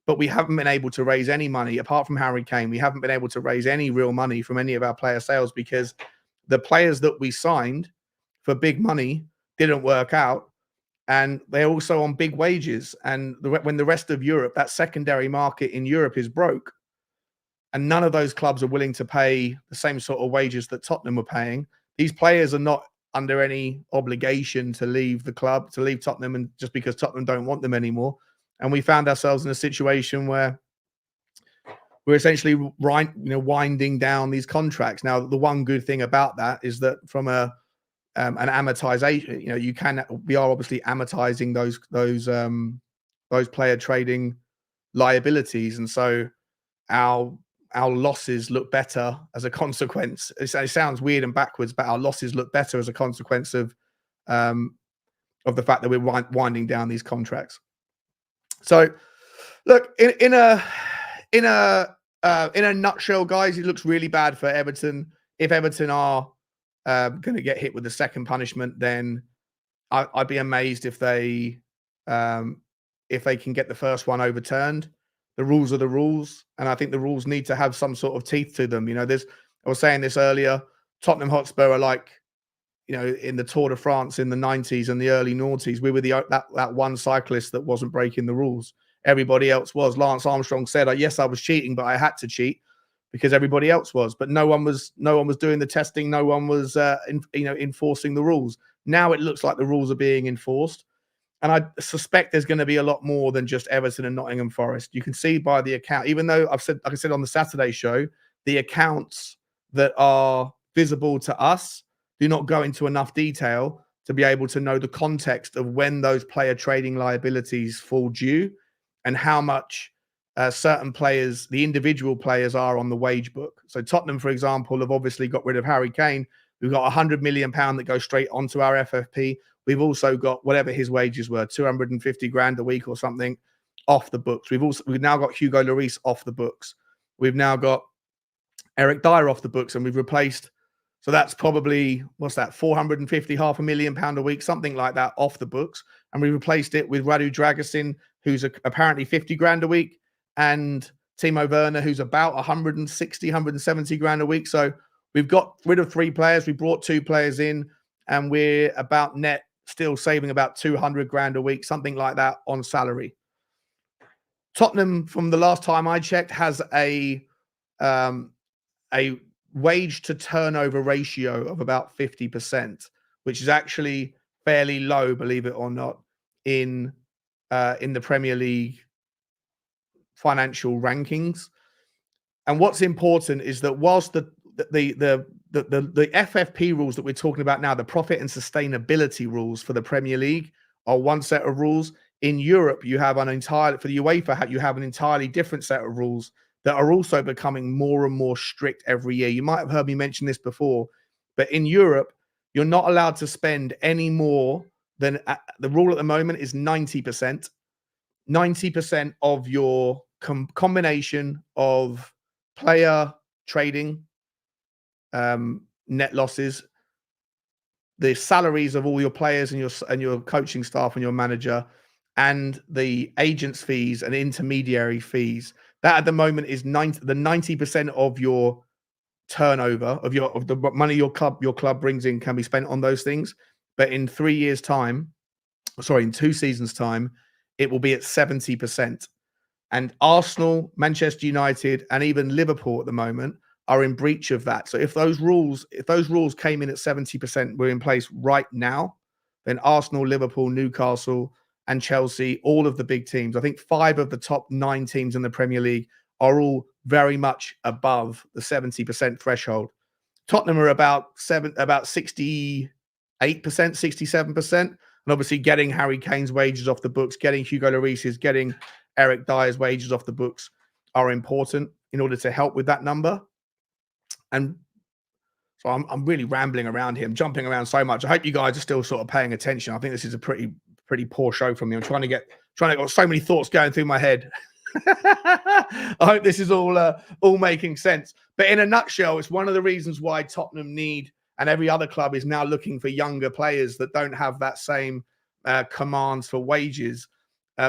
but we haven't been able to raise any money apart from Harry Kane. We haven't been able to raise any real money from any of our player sales, because the players that we signed for big money didn't work out, and they're also on big wages. And when the rest of Europe, that secondary market in Europe, is broke, and none of those clubs are willing to pay the same sort of wages that Tottenham are paying, these players are not under any obligation to leave the club, to leave Tottenham, and just because Tottenham don't want them anymore. And we found ourselves in a situation where we're essentially winding down these contracts. Now, the one good thing about that is that from an amortization, we are obviously amortizing those player trading liabilities, and so our losses look better as a consequence. It sounds weird and backwards, but our losses look better as a consequence of the fact that we're winding down these contracts. So, look, in a nutshell, guys, it looks really bad for Everton. If Everton are going to get hit with the second punishment, then I'd be amazed if they can get the first one overturned. The rules are the rules, and I think the rules need to have some sort of teeth to them. I was saying this earlier. Tottenham Hotspur are like, in the Tour de France in the 90s and the early noughties, we were that one cyclist that wasn't breaking the rules. Everybody else was. Lance Armstrong said, "Yes, I was cheating, but I had to cheat because everybody else was." But no one was doing the testing. No one was, enforcing the rules. Now it looks like the rules are being enforced, and I suspect there's going to be a lot more than just Everton and Nottingham Forest. You can see by the account, even though like I said on the Saturday show, the accounts that are visible to us do not go into enough detail to be able to know the context of when those player trading liabilities fall due and how much certain players, the individual players, are on the wage book. So Tottenham, for example, have obviously got rid of Harry Kane. We've got £100 million that goes straight onto our FFP. We've also got whatever his wages were, 250 grand a week or something, off the books. We've now got Hugo Lloris off the books. We've now got Eric Dyer off the books, and we've replaced. So that's probably, what's that, 450, £500,000 a week, something like that, off the books. And we replaced it with Radu Dragusin, who's apparently 50 grand a week, and Timo Werner, who's about 160, 170 grand a week. So we've got rid of 3 players. We brought 2 players in, and we're about net still saving about 200 grand a week, something like that, on salary. Tottenham, from the last time I checked, has a wage to turnover ratio of about 50%, which is actually fairly low, believe it or not, in the Premier League financial rankings. And what's important is that whilst the FFP rules that we're talking about now, the profit and sustainability rules for the Premier League, are one set of rules. In Europe, you have for the UEFA, you have an entirely different set of rules that are also becoming more and more strict every year. You might have heard me mention this before, but in Europe, you're not allowed to spend any more than, the rule at the moment is 90%. 90% of your combination of player trading, net losses, the salaries of all your players and your coaching staff and your manager, and the agents' fees and intermediary fees. That at the moment is 90% of your turnover, of the money your club brings in, can be spent on those things. But in 3 years' time, in 2 seasons' time, it will be at 70%. And Arsenal, Manchester United, and even Liverpool at the moment are in breach of that. So if those rules came in at 70%, were in place right now, then Arsenal, Liverpool, Newcastle, and Chelsea, all of the big teams, I think 5 of the top 9 teams in the Premier League, are all very much above the 70% threshold. Tottenham are about 68%, 67%. And obviously getting Harry Kane's wages off the books, getting Hugo Lloris's, getting Eric Dyer's wages off the books are important in order to help with that number. And So I'm really rambling around here. I'm jumping around so much. I hope you guys are still sort of paying attention. I think this is a pretty poor show from me. I'm trying to get so many thoughts going through my head. I hope this is all making sense. But in a nutshell, it's one of the reasons why Tottenham need, and every other club is now looking for younger players that don't have that same commands for wages,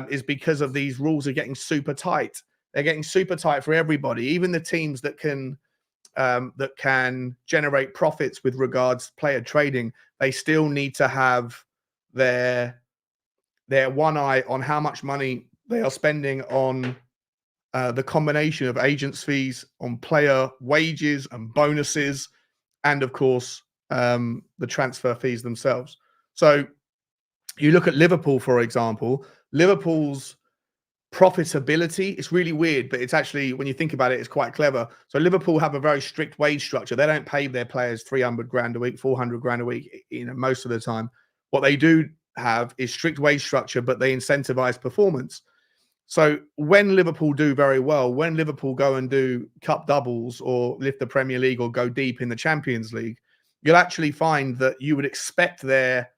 is because of these rules are getting super tight. They're getting super tight for everybody, even the teams that can generate profits with regards to player trading. They still need to have their one eye on how much money they are spending on the combination of agents' fees, on player wages and bonuses, and of course the transfer fees themselves. So you look at Liverpool, for example. Liverpool's profitability, it's really weird, but it's actually, when you think about it, it's quite clever. So Liverpool have a very strict wage structure. They don't pay their players 300 grand a week, 400 grand a week, most of the time. What they do have is strict wage structure, but they incentivize performance. So when Liverpool do very well, when Liverpool go and do cup doubles or lift the Premier League or go deep in the Champions League, you'll actually find that you would expect their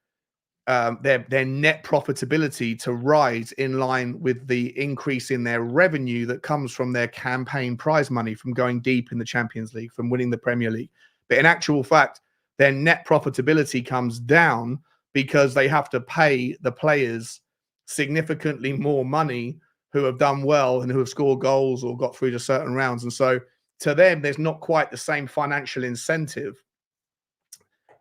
net profitability to rise in line with the increase in their revenue that comes from their campaign prize money from going deep in the Champions League, from winning the Premier League. But in actual fact, their net profitability comes down because they have to pay the players significantly more money who have done well and who have scored goals or got through to certain rounds. And so to them, there's not quite the same financial incentive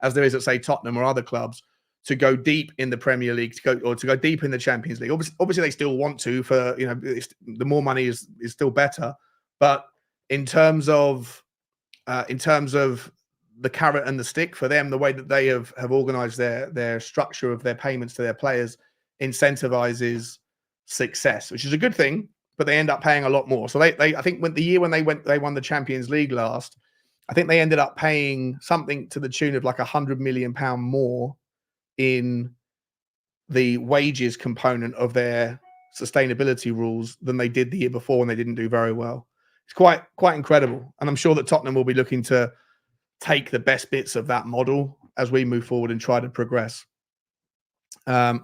as there is at, say, Tottenham or other clubs to go deep in the Premier League, to go deep in the Champions League. Obviously, they still want to. For the more money is still better. But in terms of the carrot and the stick for them, the way that they have organised their structure of their payments to their players incentivizes success, which is a good thing. But they end up paying a lot more. So they I think when they won the Champions League last, I think they ended up paying something to the tune of like £100 million more in the wages component of their sustainability rules than they did the year before when they didn't do very well. It's quite incredible. And I'm sure that Tottenham will be looking to take the best bits of that model as we move forward and try to progress. John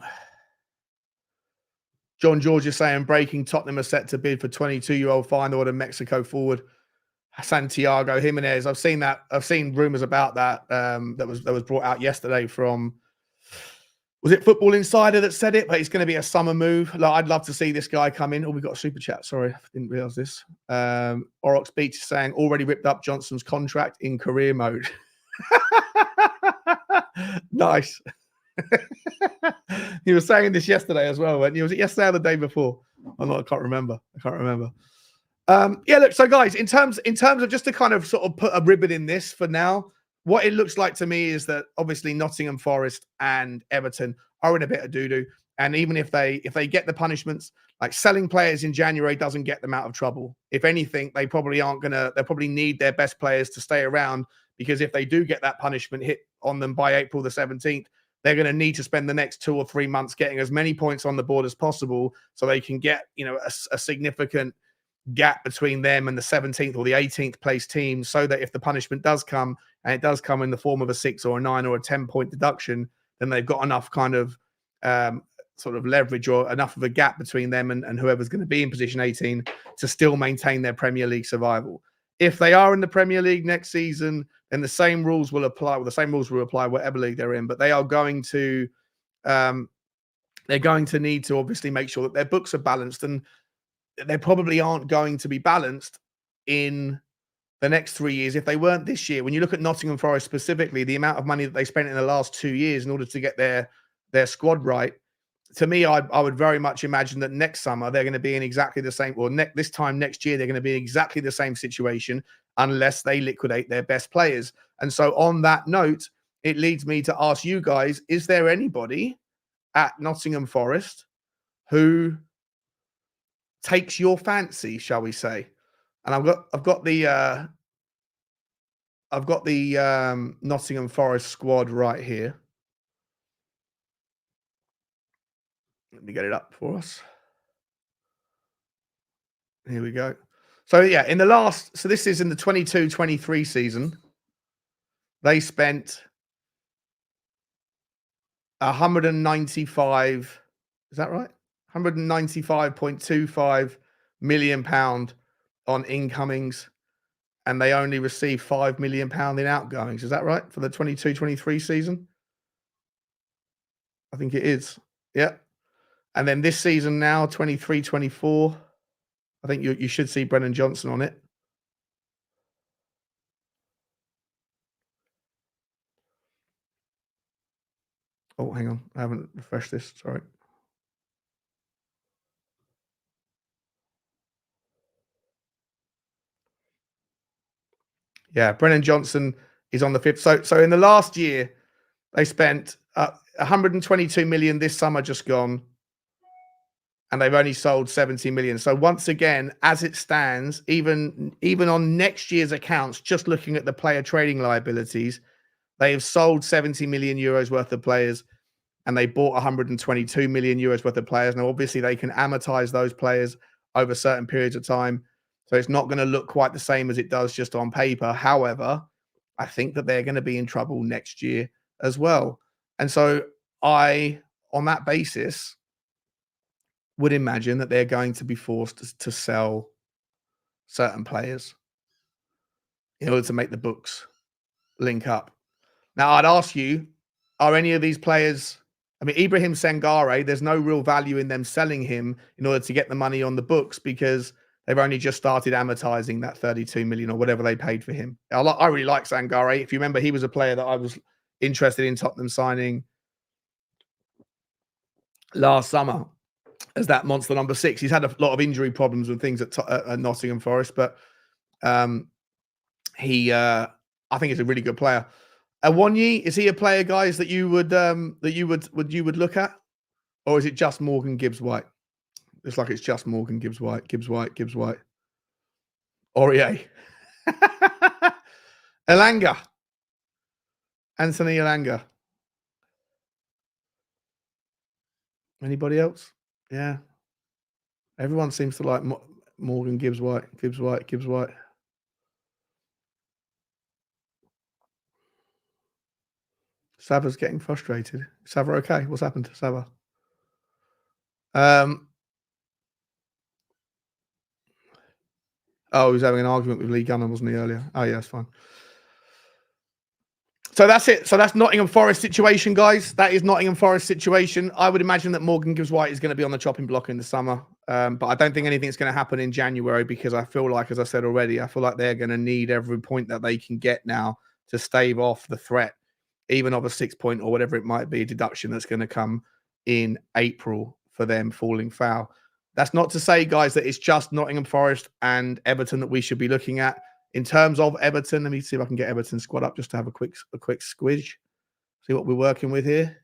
George is saying breaking Tottenham are set to bid for 22-year-old Feyenoord and Mexico forward Santiago Jimenez. I've seen that. I've seen rumors about that. That was brought out yesterday from, was it Football Insider that said it? But it's going to be a summer move. Like, I'd love to see this guy come in. Oh, we got a super chat. Sorry, I didn't realize this. Orox Beach is saying already ripped up Johnson's contract in career mode. Nice. He was saying this yesterday as well. Was it yesterday or the day before? I can't remember. Yeah, look, so guys, in terms of, just to kind of sort of put a ribbon in this for now, what it looks like to me is that obviously Nottingham Forest and Everton are in a bit of doo-doo. And even if they get the punishments, like selling players in January doesn't get them out of trouble. If anything, they'll probably need their best players to stay around, because if they do get that punishment hit on them by April the 17th, they're going to need to spend the next 2 or 3 months getting as many points on the board as possible so they can get, a significant gap between them and the 17th or the 18th place team, so that if the punishment does come, and it does come in the form of a 6 or a 9 or a 10-point deduction, then they've got enough kind of sort of leverage or enough of a gap between them and whoever's going to be in position 18 to still maintain their Premier League survival. If they are in the Premier League next season, then the same rules will apply. Well, the same rules will apply whatever league they're in, but they are going to need to obviously make sure that their books are balanced, and they probably aren't going to be balanced in the next 3 years if they weren't this year. When you look at Nottingham Forest specifically, the amount of money that they spent in the last 2 years in order to get their squad right, to me, I would very much imagine that next summer they're going to be in exactly the same, or this time next year they're going to be in exactly the same situation unless they liquidate their best players. And so on that note, it leads me to ask you guys, is there anybody at Nottingham Forest who takes your fancy, shall we say? And I've got the Nottingham Forest squad right here. Let me get it up for us. Here we go. So yeah, so this is in the 22-23 season. They spent 195, is that right? 195.25 million pound on incomings, and they only received 5 million pound in outgoings. Is that right for the 22-23 season? I think it is. Yeah. And then this season now, 23-24, I think you should see Brennan Johnson on it. Oh, hang on. I haven't refreshed this. Sorry. Yeah, Brennan Johnson is on the fifth. So in the last year, they spent 122 million this summer just gone, and they've only sold 70 million. So once again, as it stands, even on next year's accounts, just looking at the player trading liabilities, they have sold 70 million euros worth of players, and they bought 122 million euros worth of players. Now, obviously, they can amortize those players over certain periods of time. So it's not going to look quite the same as it does just on paper. However, I think that they're going to be in trouble next year as well. And so on that basis, would imagine that they're going to be forced to sell certain players in order to make the books link up. Now, I'd ask you, are any of these players, I mean, Ibrahim Sangare, there's no real value in them selling him in order to get the money on the books because they've only just started amortizing that 32 million or whatever they paid for him. I really like Sangare. If you remember, he was a player that I was interested in Tottenham signing last summer as that monster number 6. He's had a lot of injury problems and things at Nottingham Forest, but I think he's a really good player. Awonyi, is he a player, guys, that you would look at, or is it just Morgan Gibbs White? It's like it's just Morgan Gibbs White. Aurier, Elanga, Anthony Elanga. Anybody else? Yeah, everyone seems to like Morgan Gibbs White. Sava's getting frustrated. Sava okay? What's happened to Sava? Oh, he was having an argument with Lee Gunner, wasn't he, earlier? Oh, yeah, that's fine. So that's it. So that's Nottingham Forest situation, guys. That is Nottingham Forest situation. I would imagine that Morgan Gibbs White is going to be on the chopping block in the summer. But I don't think anything's going to happen in January because I feel like, as I said already, I feel like they're going to need every point that they can get now to stave off the threat, even of a 6-point or whatever it might be, deduction that's going to come in April for them falling foul. That's not to say, guys, that it's just Nottingham Forest and Everton that we should be looking at. In terms of Everton, let me see if I can get Everton squad up just to have a quick squidge. See what we're working with here.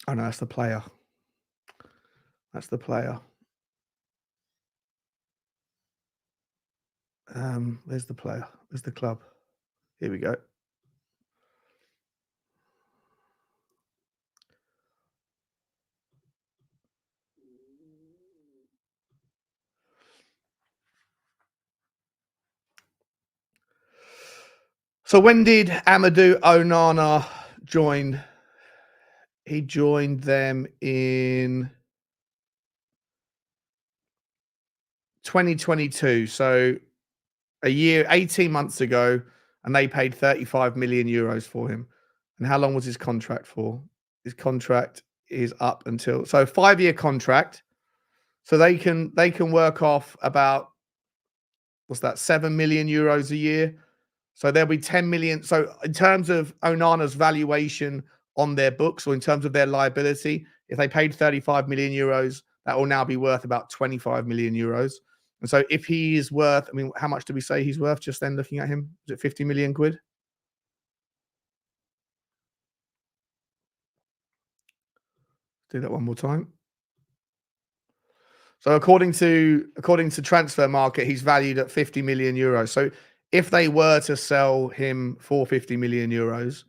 Oh, no, that's the player. That's the player. There's the player. There's the club. Here we go. So when did Amadou Onana join? He joined them in 2022. So a year, 18 months ago, and they paid 35 million euros for him. And how long was his contract for? His contract is up until, so 5-year contract. So they can work off about, what's that, 7 million euros a year. So there'll be 10 million. So in terms of Onana's valuation on their books, or in terms of their liability, if they paid 35 million euros, that will now be worth about 25 million euros. And so if he is worth, I mean, how much do we say he's worth just then looking at him? Is it 50 million quid? Do that one more time. So according to Transfer Market, he's valued at 50 million euros. So if they were to sell him for 50 million euros,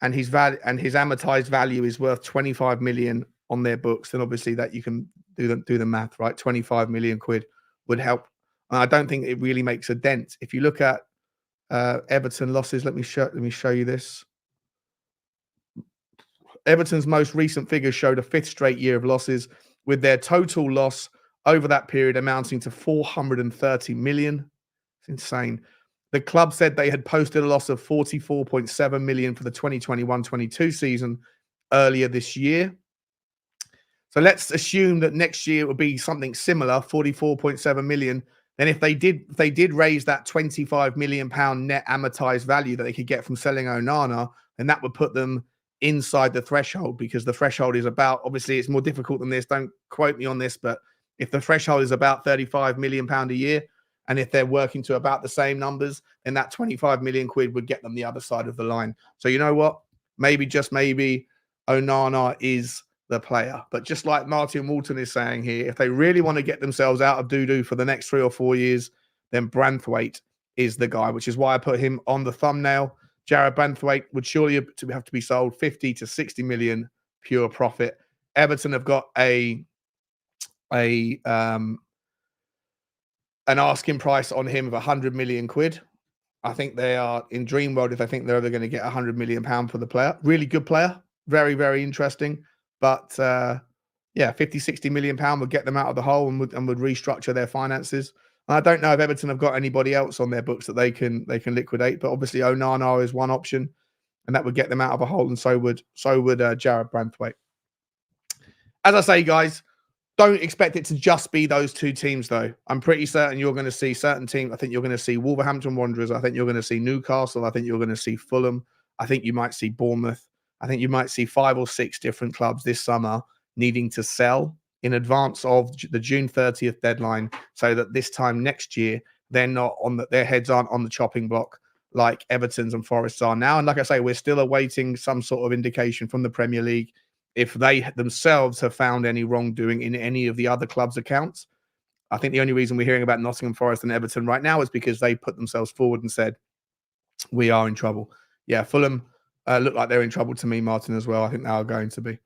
and his amortized value is worth 25 million on their books, then obviously that you can do the math, right? 25 million quid would help. And I don't think it really makes a dent. If you look at Everton losses, let me show you this. Everton's most recent figures showed a fifth straight year of losses, with their total loss over that period amounting to 430 million. It's insane. The club said they had posted a loss of 44.7 million for the 2021-22 season earlier this year. So let's assume that next year it will be something similar, 44.7 million. Then if they did raise that 25 million pound net amortized value that they could get from selling Onana, then that would put them inside the threshold, because the threshold is about, obviously it's more difficult than this, don't quote me on this, but if the threshold is about 35 million pound a year, and if they're working to about the same numbers, then that 25 million quid would get them the other side of the line. So you know what? Maybe, just maybe, Onana is the player. But just like Martin Walton is saying here, if they really want to get themselves out of doo-doo for the next 3 or 4 years, then Branthwaite is the guy, which is why I put him on the thumbnail. Jared Branthwaite would surely have to be sold 50 to 60 million pure profit. Everton have got an asking price on him of 100 million quid. I think they are in dream world if they think they're ever going to get 100 million pound for the player. Really good player, very, very interesting. But yeah, 50, 60 million pound would get them out of the hole and would restructure their finances. And I don't know if Everton have got anybody else on their books that they can liquidate, but obviously Onana is one option, and that would get them out of a hole, and so would Jared Branthwaite. As I say, guys, don't expect it to just be those two teams, though. I'm pretty certain you're going to see certain teams. I think you're going to see Wolverhampton Wanderers. I think you're going to see Newcastle. I think you're going to see Fulham. I think you might see Bournemouth. I think you might see 5 or 6 different clubs this summer needing to sell in advance of the June 30th deadline, so that this time next year they're not on their heads aren't on the chopping block like Everton's and Forests are now. And like I say, we're still awaiting some sort of indication from the Premier League if they themselves have found any wrongdoing in any of the other clubs' accounts. I think the only reason we're hearing about Nottingham Forest and Everton right now is because they put themselves forward and said, we are in trouble. Yeah, Fulham look like they're in trouble to me, Martin, as well. I think they are going to be.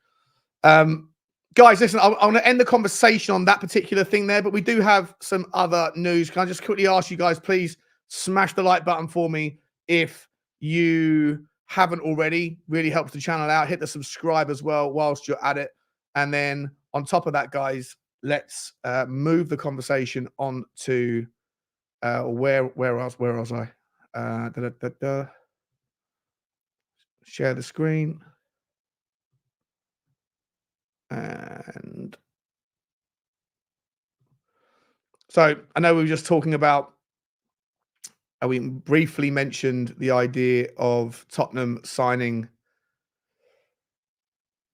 Guys, listen, I want to end the conversation on that particular thing there, but we do have some other news. Can I just quickly ask you guys, please smash the like button for me if you haven't already. Really helps the channel out. Hit the subscribe as well whilst you're at it. And then on top of that, guys, let's move the conversation on to where was I? Share the screen. And so I know we were just talking about, we briefly mentioned the idea of Tottenham signing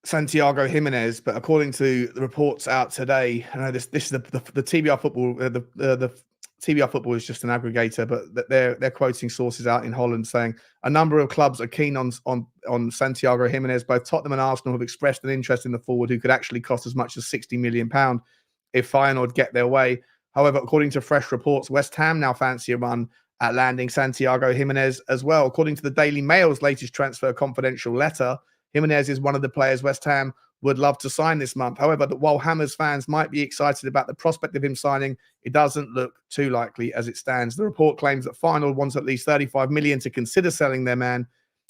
Santiago Jimenez, but according to the reports out today, I know this is the TBR football. The TBR football is just an aggregator, but they're quoting sources out in Holland saying a number of clubs are keen on Santiago Jimenez. Both Tottenham and Arsenal have expressed an interest in the forward, who could actually cost as much as £60 million if Feyenoord get their way. However, according to fresh reports, West Ham now fancy a run at landing Santiago Jimenez as well. According to the Daily Mail's latest transfer confidential letter, Jimenez is one of the players West Ham would love to sign this month. However, while Hammers fans might be excited about the prospect of him signing, it doesn't look too likely as it stands. The report claims that Feyenoord wants at least 35 million to consider selling their man.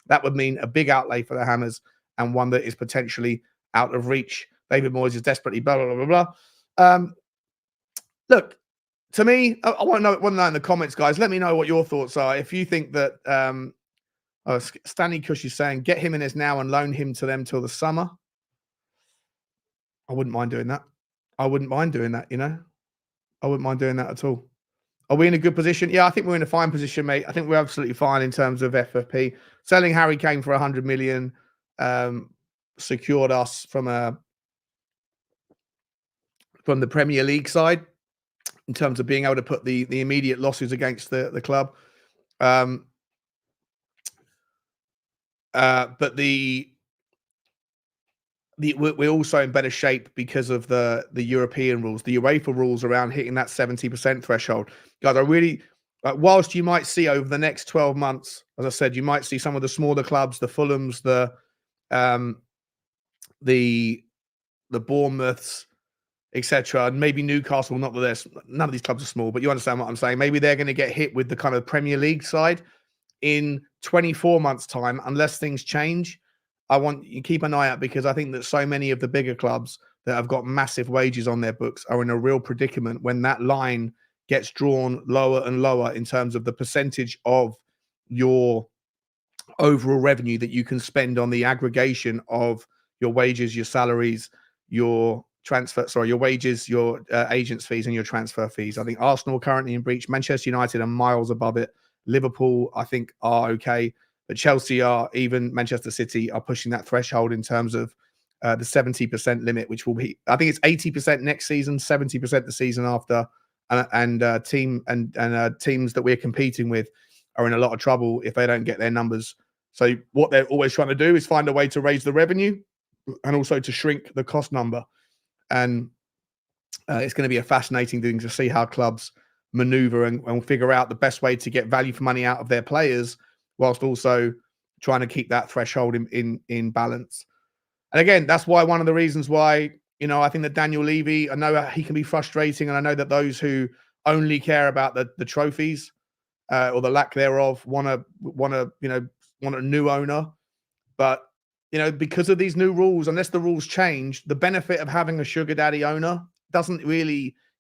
That would mean a big outlay for the Hammers, and one that is potentially out of reach. David Moyes is desperately blah, blah, blah, blah. Look, to me, I want to know in the comments, guys. Let me know what your thoughts are. If you think that Stanley Cush is saying, get Jimenez now and loan him to them till the summer. I wouldn't mind doing that. I wouldn't mind doing that, you know. I wouldn't mind doing that at all. Are we in a good position? Yeah, I think we're in a fine position, mate. I think we're absolutely fine in terms of FFP. Selling Harry Kane for 100 million secured us from the Premier League side in terms of being able to put the immediate losses against the club. But we're also in better shape because of the European rules, the UEFA rules around hitting that 70% threshold. Guys, I really, whilst you might see over the next 12 months, as I said, you might see some of the smaller clubs, the Fulhams, the Bournemouths, etc. And maybe Newcastle, not that there's none of these clubs are small, but you understand what I'm saying. Maybe they're going to get hit with the kind of Premier League side in 24 months' time, unless things change. I want you keep an eye out, because I think that so many of the bigger clubs that have got massive wages on their books are in a real predicament when that line gets drawn lower and lower in terms of the percentage of your overall revenue that you can spend on the aggregation of your wages, your salaries, your your wages, your agents' fees, and your transfer fees. I think Arsenal are currently in breach. Manchester United are miles above it. Liverpool, I think, are okay, but Chelsea are, even Manchester City are pushing that threshold in terms of the 70% limit, which will be, I think it's 80% next season, 70% the season after, and teams that we're competing with are in a lot of trouble if they don't get their numbers. So what they're always trying to do is find a way to raise the revenue and also to shrink the cost number. And it's going to be a fascinating thing to see how clubs maneuver and figure out the best way to get value for money out of their players, whilst also trying to keep that threshold in balance. And again, that's why one of the reasons why, I think that Daniel Levy, I know he can be frustrating, and I know that those who only care about the trophies or the lack thereof want a new owner. But because of these new rules, unless the rules change, the benefit of having a sugar daddy owner it's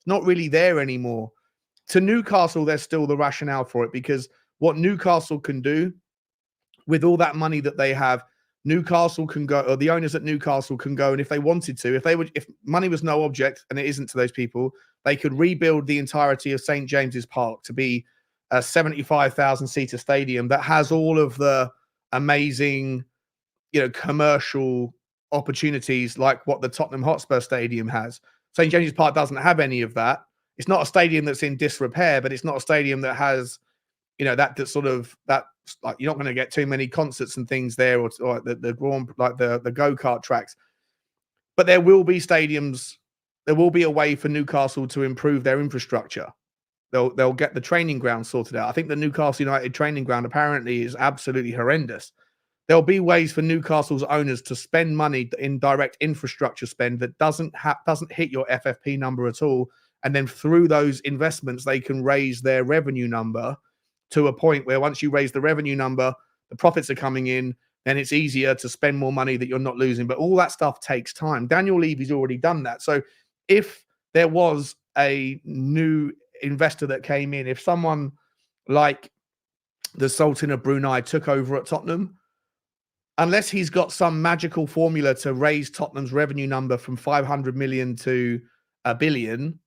not really there anymore. To Newcastle, there's still the rationale for it, because what Newcastle can do with all that money that they have, Newcastle can go, or the owners at Newcastle can go, and if they wanted to, if money was no object, and it isn't to those people, they could rebuild the entirety of St. James's Park to be a 75,000 seater stadium that has all of the amazing, commercial opportunities like what the Tottenham Hotspur Stadium has. St. James's Park doesn't have any of that. It's not a stadium that's in disrepair, but it's not a stadium that has, that sort of, that, like, you're not going to get too many concerts and things there, or the go-kart tracks. But there will be stadiums. There will be a way for Newcastle to improve their infrastructure. They'll get the training ground sorted out. I think the Newcastle United training ground apparently is absolutely horrendous. There'll be ways for Newcastle's owners to spend money in direct infrastructure spend that doesn't hit your FFP number at all. And then through those investments, they can raise their revenue number to a point where once you raise the revenue number, the profits are coming in, then it's easier to spend more money that you're not losing. But all that stuff takes time. Daniel Levy's already done that. So if there was a new investor that came in, if someone like the Sultan of Brunei took over at Tottenham, unless he's got some magical formula to raise Tottenham's revenue number from 500 million to $1 billion,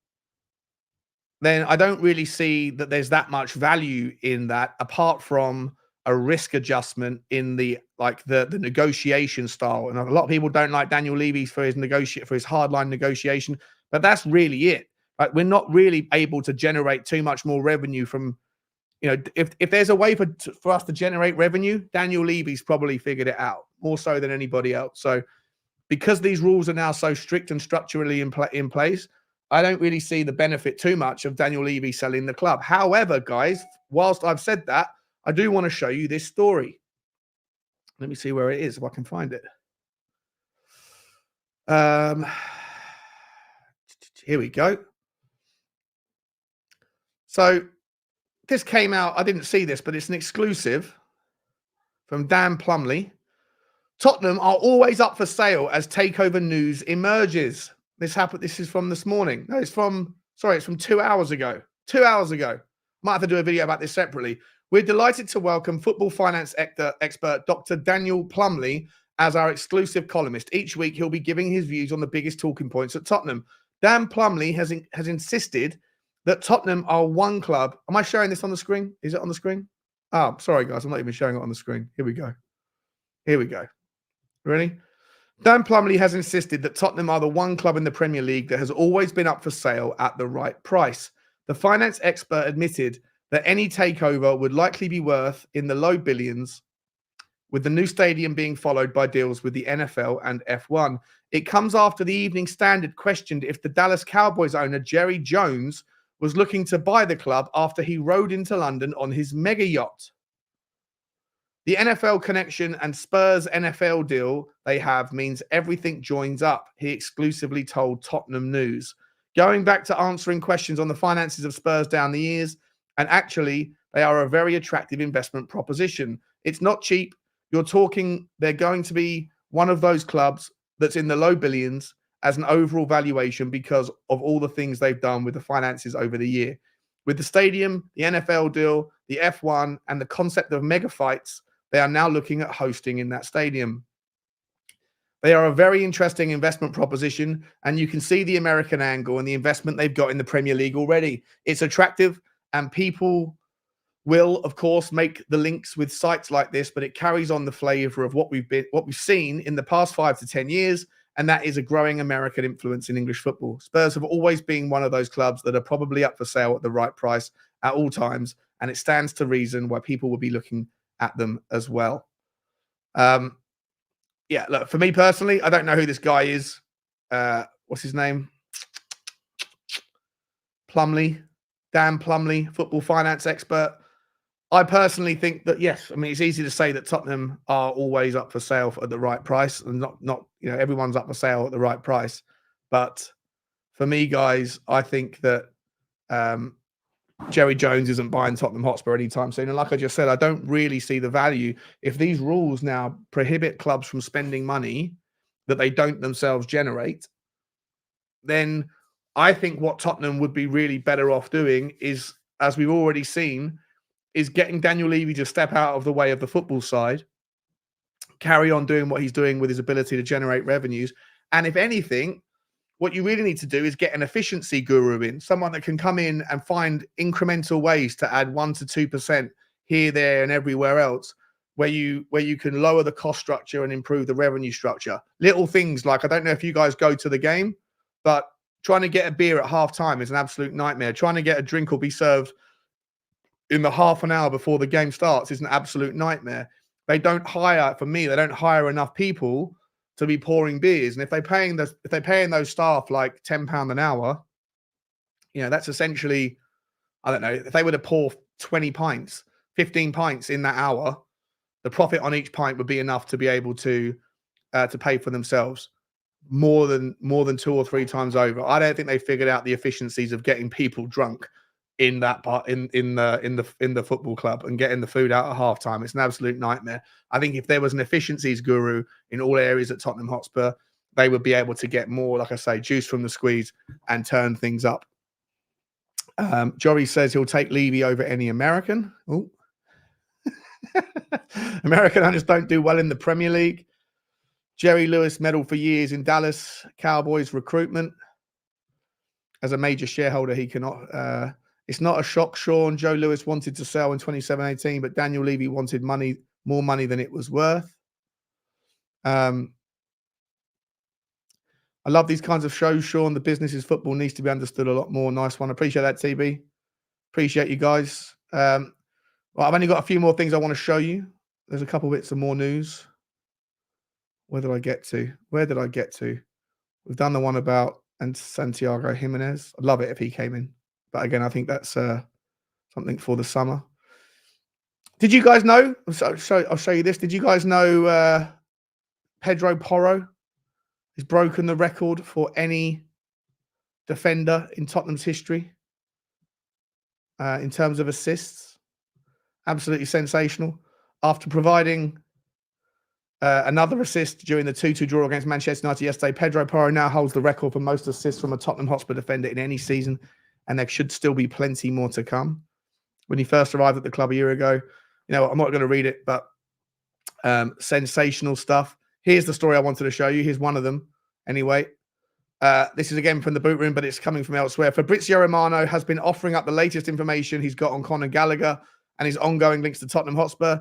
then I don't really see that there's that much value in that, apart from a risk adjustment in the negotiation style. And a lot of people don't like Daniel Levy for his hardline negotiation, but that's really it. Like, we're not really able to generate too much more revenue from, if there's a way for us to generate revenue, Daniel Levy's probably figured it out more so than anybody else. So because these rules are now so strict and structurally in place, I don't really see the benefit too much of Daniel Levy selling the club. However, guys, whilst I've said that, I do want to show you this story. Let me see where it is, if I can find it. Here we go. So this came out, I didn't see this, but it's an exclusive from Dan Plumley. Tottenham are always up for sale as takeover news emerges. This is from this morning. No, it's from 2 hours ago. 2 hours ago. Might have to do a video about this separately. We're delighted to welcome football finance expert Dr. Daniel Plumley as our exclusive columnist. Each week, he'll be giving his views on the biggest talking points at Tottenham. Dan Plumley has insisted that Tottenham are one club. Am I showing this on the screen? Is it on the screen? Oh, sorry, guys. I'm not even showing it on the screen. Here we go. Ready? Dan Plumley has insisted that Tottenham are the one club in the Premier League that has always been up for sale at the right price. The finance expert admitted that any takeover would likely be worth in the low billions, with the new stadium being followed by deals with the NFL and F1. It comes after the Evening Standard questioned if the Dallas Cowboys owner Jerry Jones was looking to buy the club after he rode into London on his mega yacht. The NFL connection and Spurs NFL deal they have means everything joins up, he exclusively told Tottenham News. Going back to answering questions on the finances of Spurs down the years, and actually, they are a very attractive investment proposition. It's not cheap. You're talking, they're going to be one of those clubs that's in the low billions as an overall valuation because of all the things they've done with the finances over the year. With the stadium, the NFL deal, the F1, and the concept of mega fights, they are now looking at hosting in that stadium. They are a very interesting investment proposition, and you can see the American angle and the investment they've got in the Premier League already. It's attractive, and people will, of course, make the links with sites like this, but it carries on the flavor of what we've seen in the past 5 to 10 years, and that is a growing American influence in English football. Spurs have always been one of those clubs that are probably up for sale at the right price at all times, and it stands to reason why people will be looking at them as well. Yeah, look, for me personally, I don't know who this guy is. What's his name? Plumley, Dan Plumley, football finance expert. I personally think that, yes, I mean, it's easy to say that Tottenham are always up for sale at the right price, and not everyone's up for sale at the right price. But for me, guys, I think that Jerry Jones isn't buying Tottenham Hotspur anytime soon. And like I just said, I don't really see the value. If these rules now prohibit clubs from spending money that they don't themselves generate, then I think what Tottenham would be really better off doing is, as we've already seen, is getting Daniel Levy to step out of the way of the football side, carry on doing what he's doing with his ability to generate revenues. And if anything, what you really need to do is get an efficiency guru in, someone that can come in and find incremental ways to add 1 to 2% here, there, and everywhere else, where you can lower the cost structure and improve the revenue structure. Little things like, I don't know if you guys go to the game, but trying to get a beer at halftime is an absolute nightmare. Trying to get a drink or be served in the half an hour before the game starts is an absolute nightmare. They don't hire enough people to be pouring beers. And if they're paying those staff like £10 an hour, that's essentially, I don't know, if they were to pour 20 pints, 15 pints in that hour, the profit on each pint would be enough to be able to pay for themselves more than 2 or 3 times over. I don't think they figured out the efficiencies of getting people drunk in that part in the football club and getting the food out at halftime. It's an absolute nightmare. I think if there was an efficiencies guru in all areas at Tottenham Hotspur, they would be able to get more, like I say, juice from the squeeze and turn things up. Jory says he'll take Levy over any American. Oh, American owners don't do well in the Premier League. Jerry Lewis meddled for years in Dallas Cowboys recruitment. As a major shareholder, he cannot. It's not a shock, Sean. Joe Lewis wanted to sell in 27-18, but Daniel Levy wanted more money than it was worth. I love these kinds of shows, Sean. The business is football needs to be understood a lot more. Nice one. Appreciate that, TB. Appreciate you guys. Well, I've only got a few more things I want to show you. There's a couple bits of more news. Where did I get to? We've done the one about Santiago Jimenez. I'd love it if he came in. But again, I think that's something for the summer. Did you guys know? I'll show you this. Did you guys know Pedro Porro has broken the record for any defender in Tottenham's history in terms of assists? Absolutely sensational. After providing another assist during the 2-2 draw against Manchester United yesterday, Pedro Porro now holds the record for most assists from a Tottenham Hotspur defender in any season, and there should still be plenty more to come. When he first arrived at the club a year ago, I'm not going to read it, but sensational stuff. Here's the story I wanted to show you. Here's one of them. Anyway, this is again from the boot room, but it's coming from elsewhere. Fabrizio Romano has been offering up the latest information he's got on Conor Gallagher and his ongoing links to Tottenham Hotspur.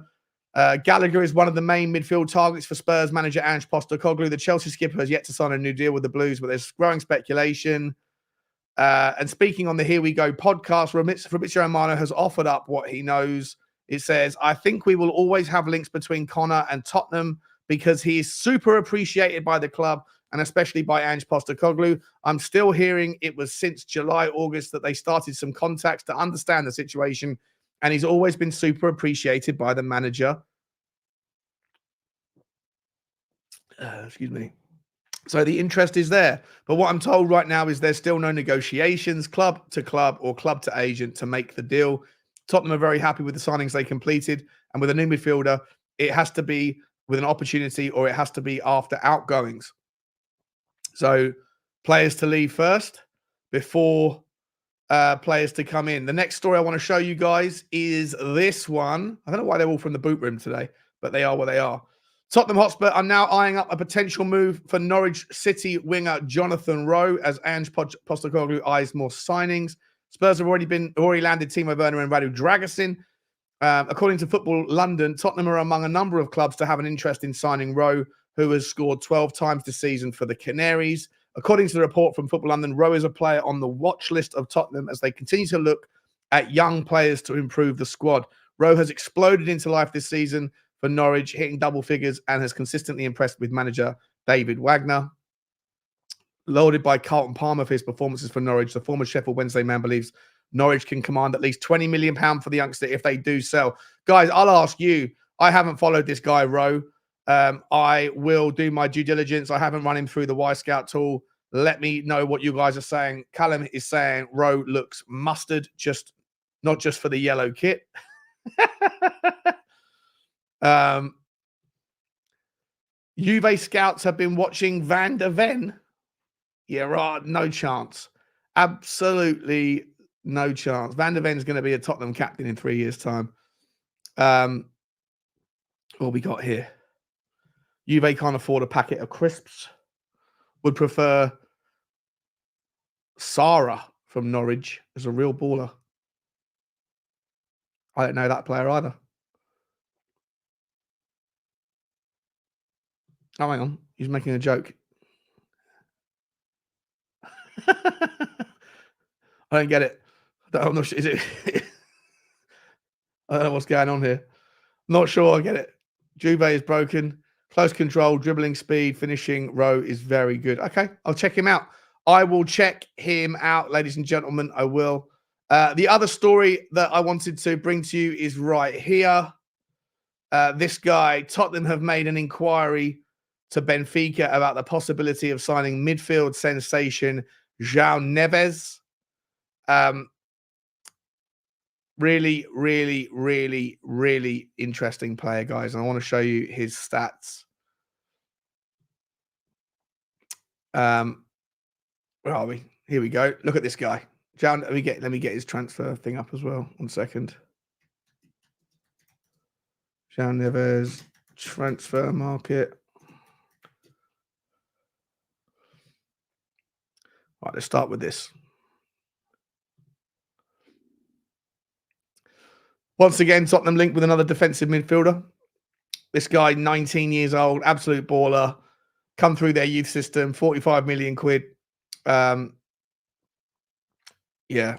Gallagher is one of the main midfield targets for Spurs manager Ange Postecoglou. The Chelsea skipper has yet to sign a new deal with the Blues, but there's growing speculation. And speaking on the Here We Go podcast, Fabrizio Romano has offered up what he knows. It says, I think we will always have links between Conor and Tottenham because he is super appreciated by the club and especially by Ange Postecoglou. I'm still hearing it was since July, August that they started some contacts to understand the situation, and he's always been super appreciated by the manager Excuse me. So the interest is there. But what I'm told right now is there's still no negotiations, club to club or club to agent, to make the deal. Tottenham are very happy with the signings they completed. And with a new midfielder, it has to be with an opportunity, or it has to be after outgoings. So players to leave first before players to come in. The next story I want to show you guys is this one. I don't know why they're all from the boot room today, but they are what they are. Tottenham Hotspur are now eyeing up a potential move for Norwich City winger Jonathan Rowe as Ange Postecoglou eyes more signings. Spurs have already landed Timo Werner and Radu Dragusin. According to Football London, Tottenham are among a number of clubs to have an interest in signing Rowe, who has scored 12 times this season for the Canaries. According to the report from Football London, Rowe is a player on the watch list of Tottenham as they continue to look at young players to improve the squad. Rowe has exploded into life this season for Norwich, hitting double figures, and has consistently impressed with manager David Wagner. Lauded by Carlton Palmer for his performances for Norwich, the former Sheffield Wednesday man believes Norwich can command at least £20 million for the youngster if they do sell. Guys, I'll ask you. I haven't followed this guy, Rowe. I will do my due diligence. I haven't run him through the Y Scout tool. Let me know what you guys are saying. Callum is saying Rowe looks mustard, not just for the yellow kit. Juve scouts have been watching Van der Ven. Yeah, right. No chance. Absolutely no chance. Van der Ven's going to be a Tottenham captain in 3 years' time. What we got here? Juve can't afford a packet of crisps. Would prefer Sarah from Norwich as a real baller. I don't know that player either. Oh, hang on. He's making a joke. I don't get it. I'm not sure. Is it? I don't know what's going on here. Not sure I get it. Juve is broken. Close control, dribbling speed, finishing. Rowe is very good. Okay, I'll check him out. I will check him out, ladies and gentlemen. I will. The other story that I wanted to bring to you is right here. This guy, Tottenham have made an inquiry to Benfica about the possibility of signing midfield sensation João Neves. Really, really, really, really interesting player, guys. And I want to show you his stats. Where are we? Here we go. Look at this guy. Let me get his transfer thing up as well. 1 second. João Neves transfer market. Right, let's start with this. Once again, Tottenham linked with another defensive midfielder. This guy, 19 years old, absolute baller, come through their youth system, 45 million quid. Yeah.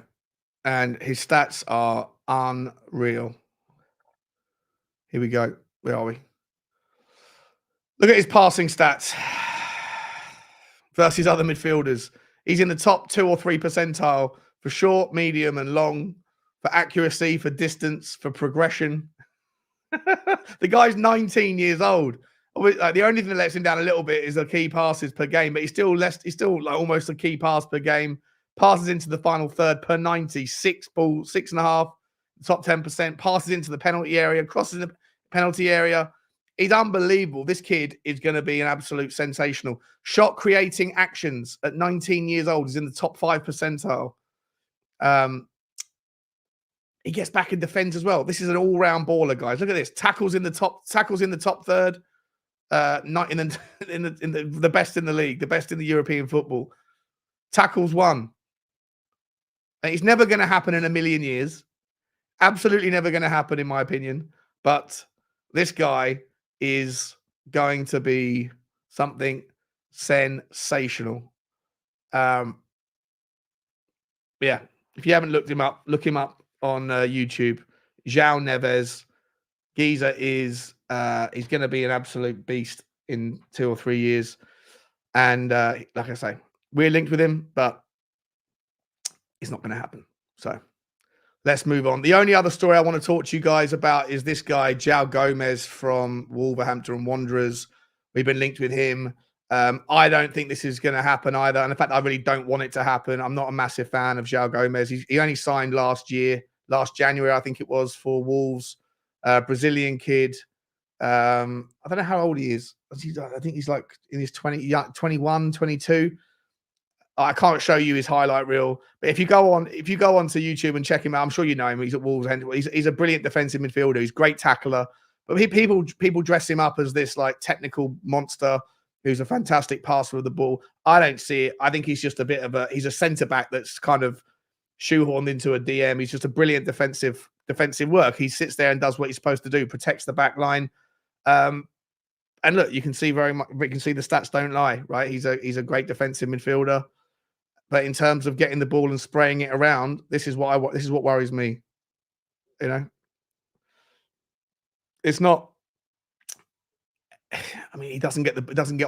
And his stats are unreal. Here we go. Where are we? Look at his passing stats versus other midfielders. He's in the top 2 or 3 percentile for short, medium, and long, for accuracy, for distance, for progression. The guy's 19 years old. The only thing that lets him down a little bit is the key passes per game, but he's still like almost a key pass per game. Passes into the final third per 90, 6.5, top 10%. Passes into the penalty area, crosses the penalty area. He's unbelievable. This kid is going to be an absolute sensational. Shot creating actions at 19 years old is in the top 5 percentile. He gets back and defends as well. This is an all-round baller, guys. Look at this. Tackles in the top third. Not in the best in the league, the best in the European football. Tackles won. And it's never going to happen in a million years. Absolutely never going to happen, in my opinion. But this guy is going to be something sensational. Yeah. If you haven't looked him up, look him up on YouTube. João Neves. Geezer is he's going to be an absolute beast in 2 or 3 years. And like I say, we're linked with him, but it's not going to happen. So let's move on. The only other story I want to talk to you guys about is this guy, João Gomez from Wolverhampton Wanderers. We've been linked with him. I don't think this is going to happen either. And in fact, I really don't want it to happen. I'm not a massive fan of João Gomez. He only signed last January, I think it was, for Wolves. Brazilian kid. I don't know how old he is. I think he's like in his 21, 22. I can't show you his highlight reel, but if you go on to YouTube and check him out, I'm sure you know him. He's at Wolves. He's a brilliant defensive midfielder. He's a great tackler. But people dress him up as this like technical monster who's a fantastic passer of the ball. I don't see it. I think he's just he's a centre back that's kind of shoehorned into a DM. He's just a brilliant defensive work. He sits there and does what he's supposed to do, protects the back line. And look, you can see the stats don't lie, right? He's a great defensive midfielder. But in terms of getting the ball and spraying it around, this is what worries me. You know, it's not. I mean, he doesn't get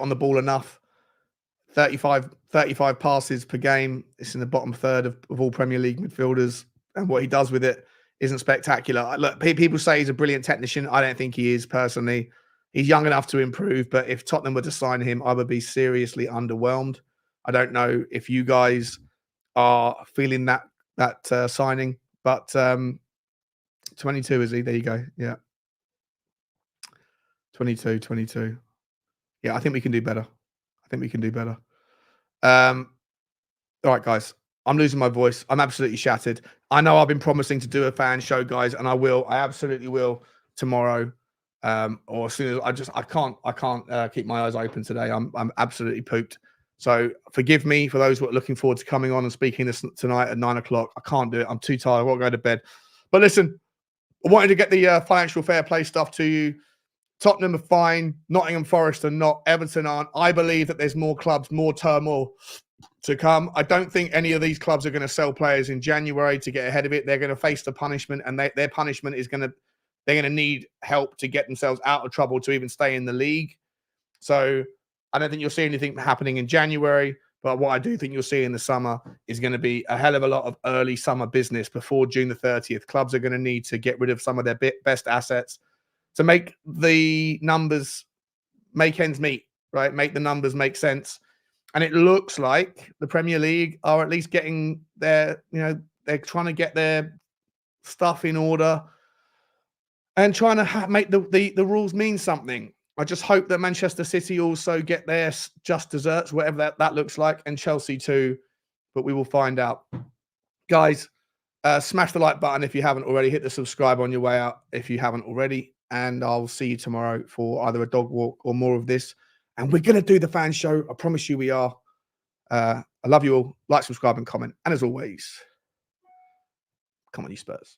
on the ball enough. 35 passes per game. It's in the bottom third of all Premier League midfielders, and what he does with it isn't spectacular. Look, people say he's a brilliant technician. I don't think he is personally. He's young enough to improve, but if Tottenham were to sign him, I would be seriously underwhelmed. I don't know if you guys are feeling that signing, but 22 is he? There you go. Yeah, 22. Yeah, I think we can do better. All right, guys. I'm losing my voice. I'm absolutely shattered. I know I've been promising to do a fan show, guys, and I will. I absolutely will tomorrow. Or as soon as I can't keep my eyes open today. I'm absolutely pooped. So forgive me for those who are looking forward to coming on and speaking this tonight at 9 o'clock. I can't do it. I'm too tired. I won't go to bed. But listen, I wanted to get the financial fair play stuff to you. Tottenham are fine. Nottingham Forest are not. Everton aren't. I believe that there's more clubs, more turmoil to come. I don't think any of these clubs are going to sell players in January to get ahead of it. They're going to face the punishment, and their punishment is they're going to need help to get themselves out of trouble to even stay in the league. So I don't think you'll see anything happening in January, but what I do think you'll see in the summer is going to be a hell of a lot of early summer business before June the 30th. Clubs are going to need to get rid of some of their best assets to make the numbers make ends meet, right? Make the numbers make sense. And it looks like the Premier League are at least getting they're trying to get their stuff in order and trying to make the rules mean something. I just hope that Manchester City also get their just desserts, whatever that looks like, and Chelsea too. But we will find out. Guys, smash the like button if you haven't already. Hit the subscribe on your way out if you haven't already. And I'll see you tomorrow for either a dog walk or more of this. And we're going to do the fan show. I promise you we are. I love you all. Like, subscribe, and comment. And as always, come on, you Spurs.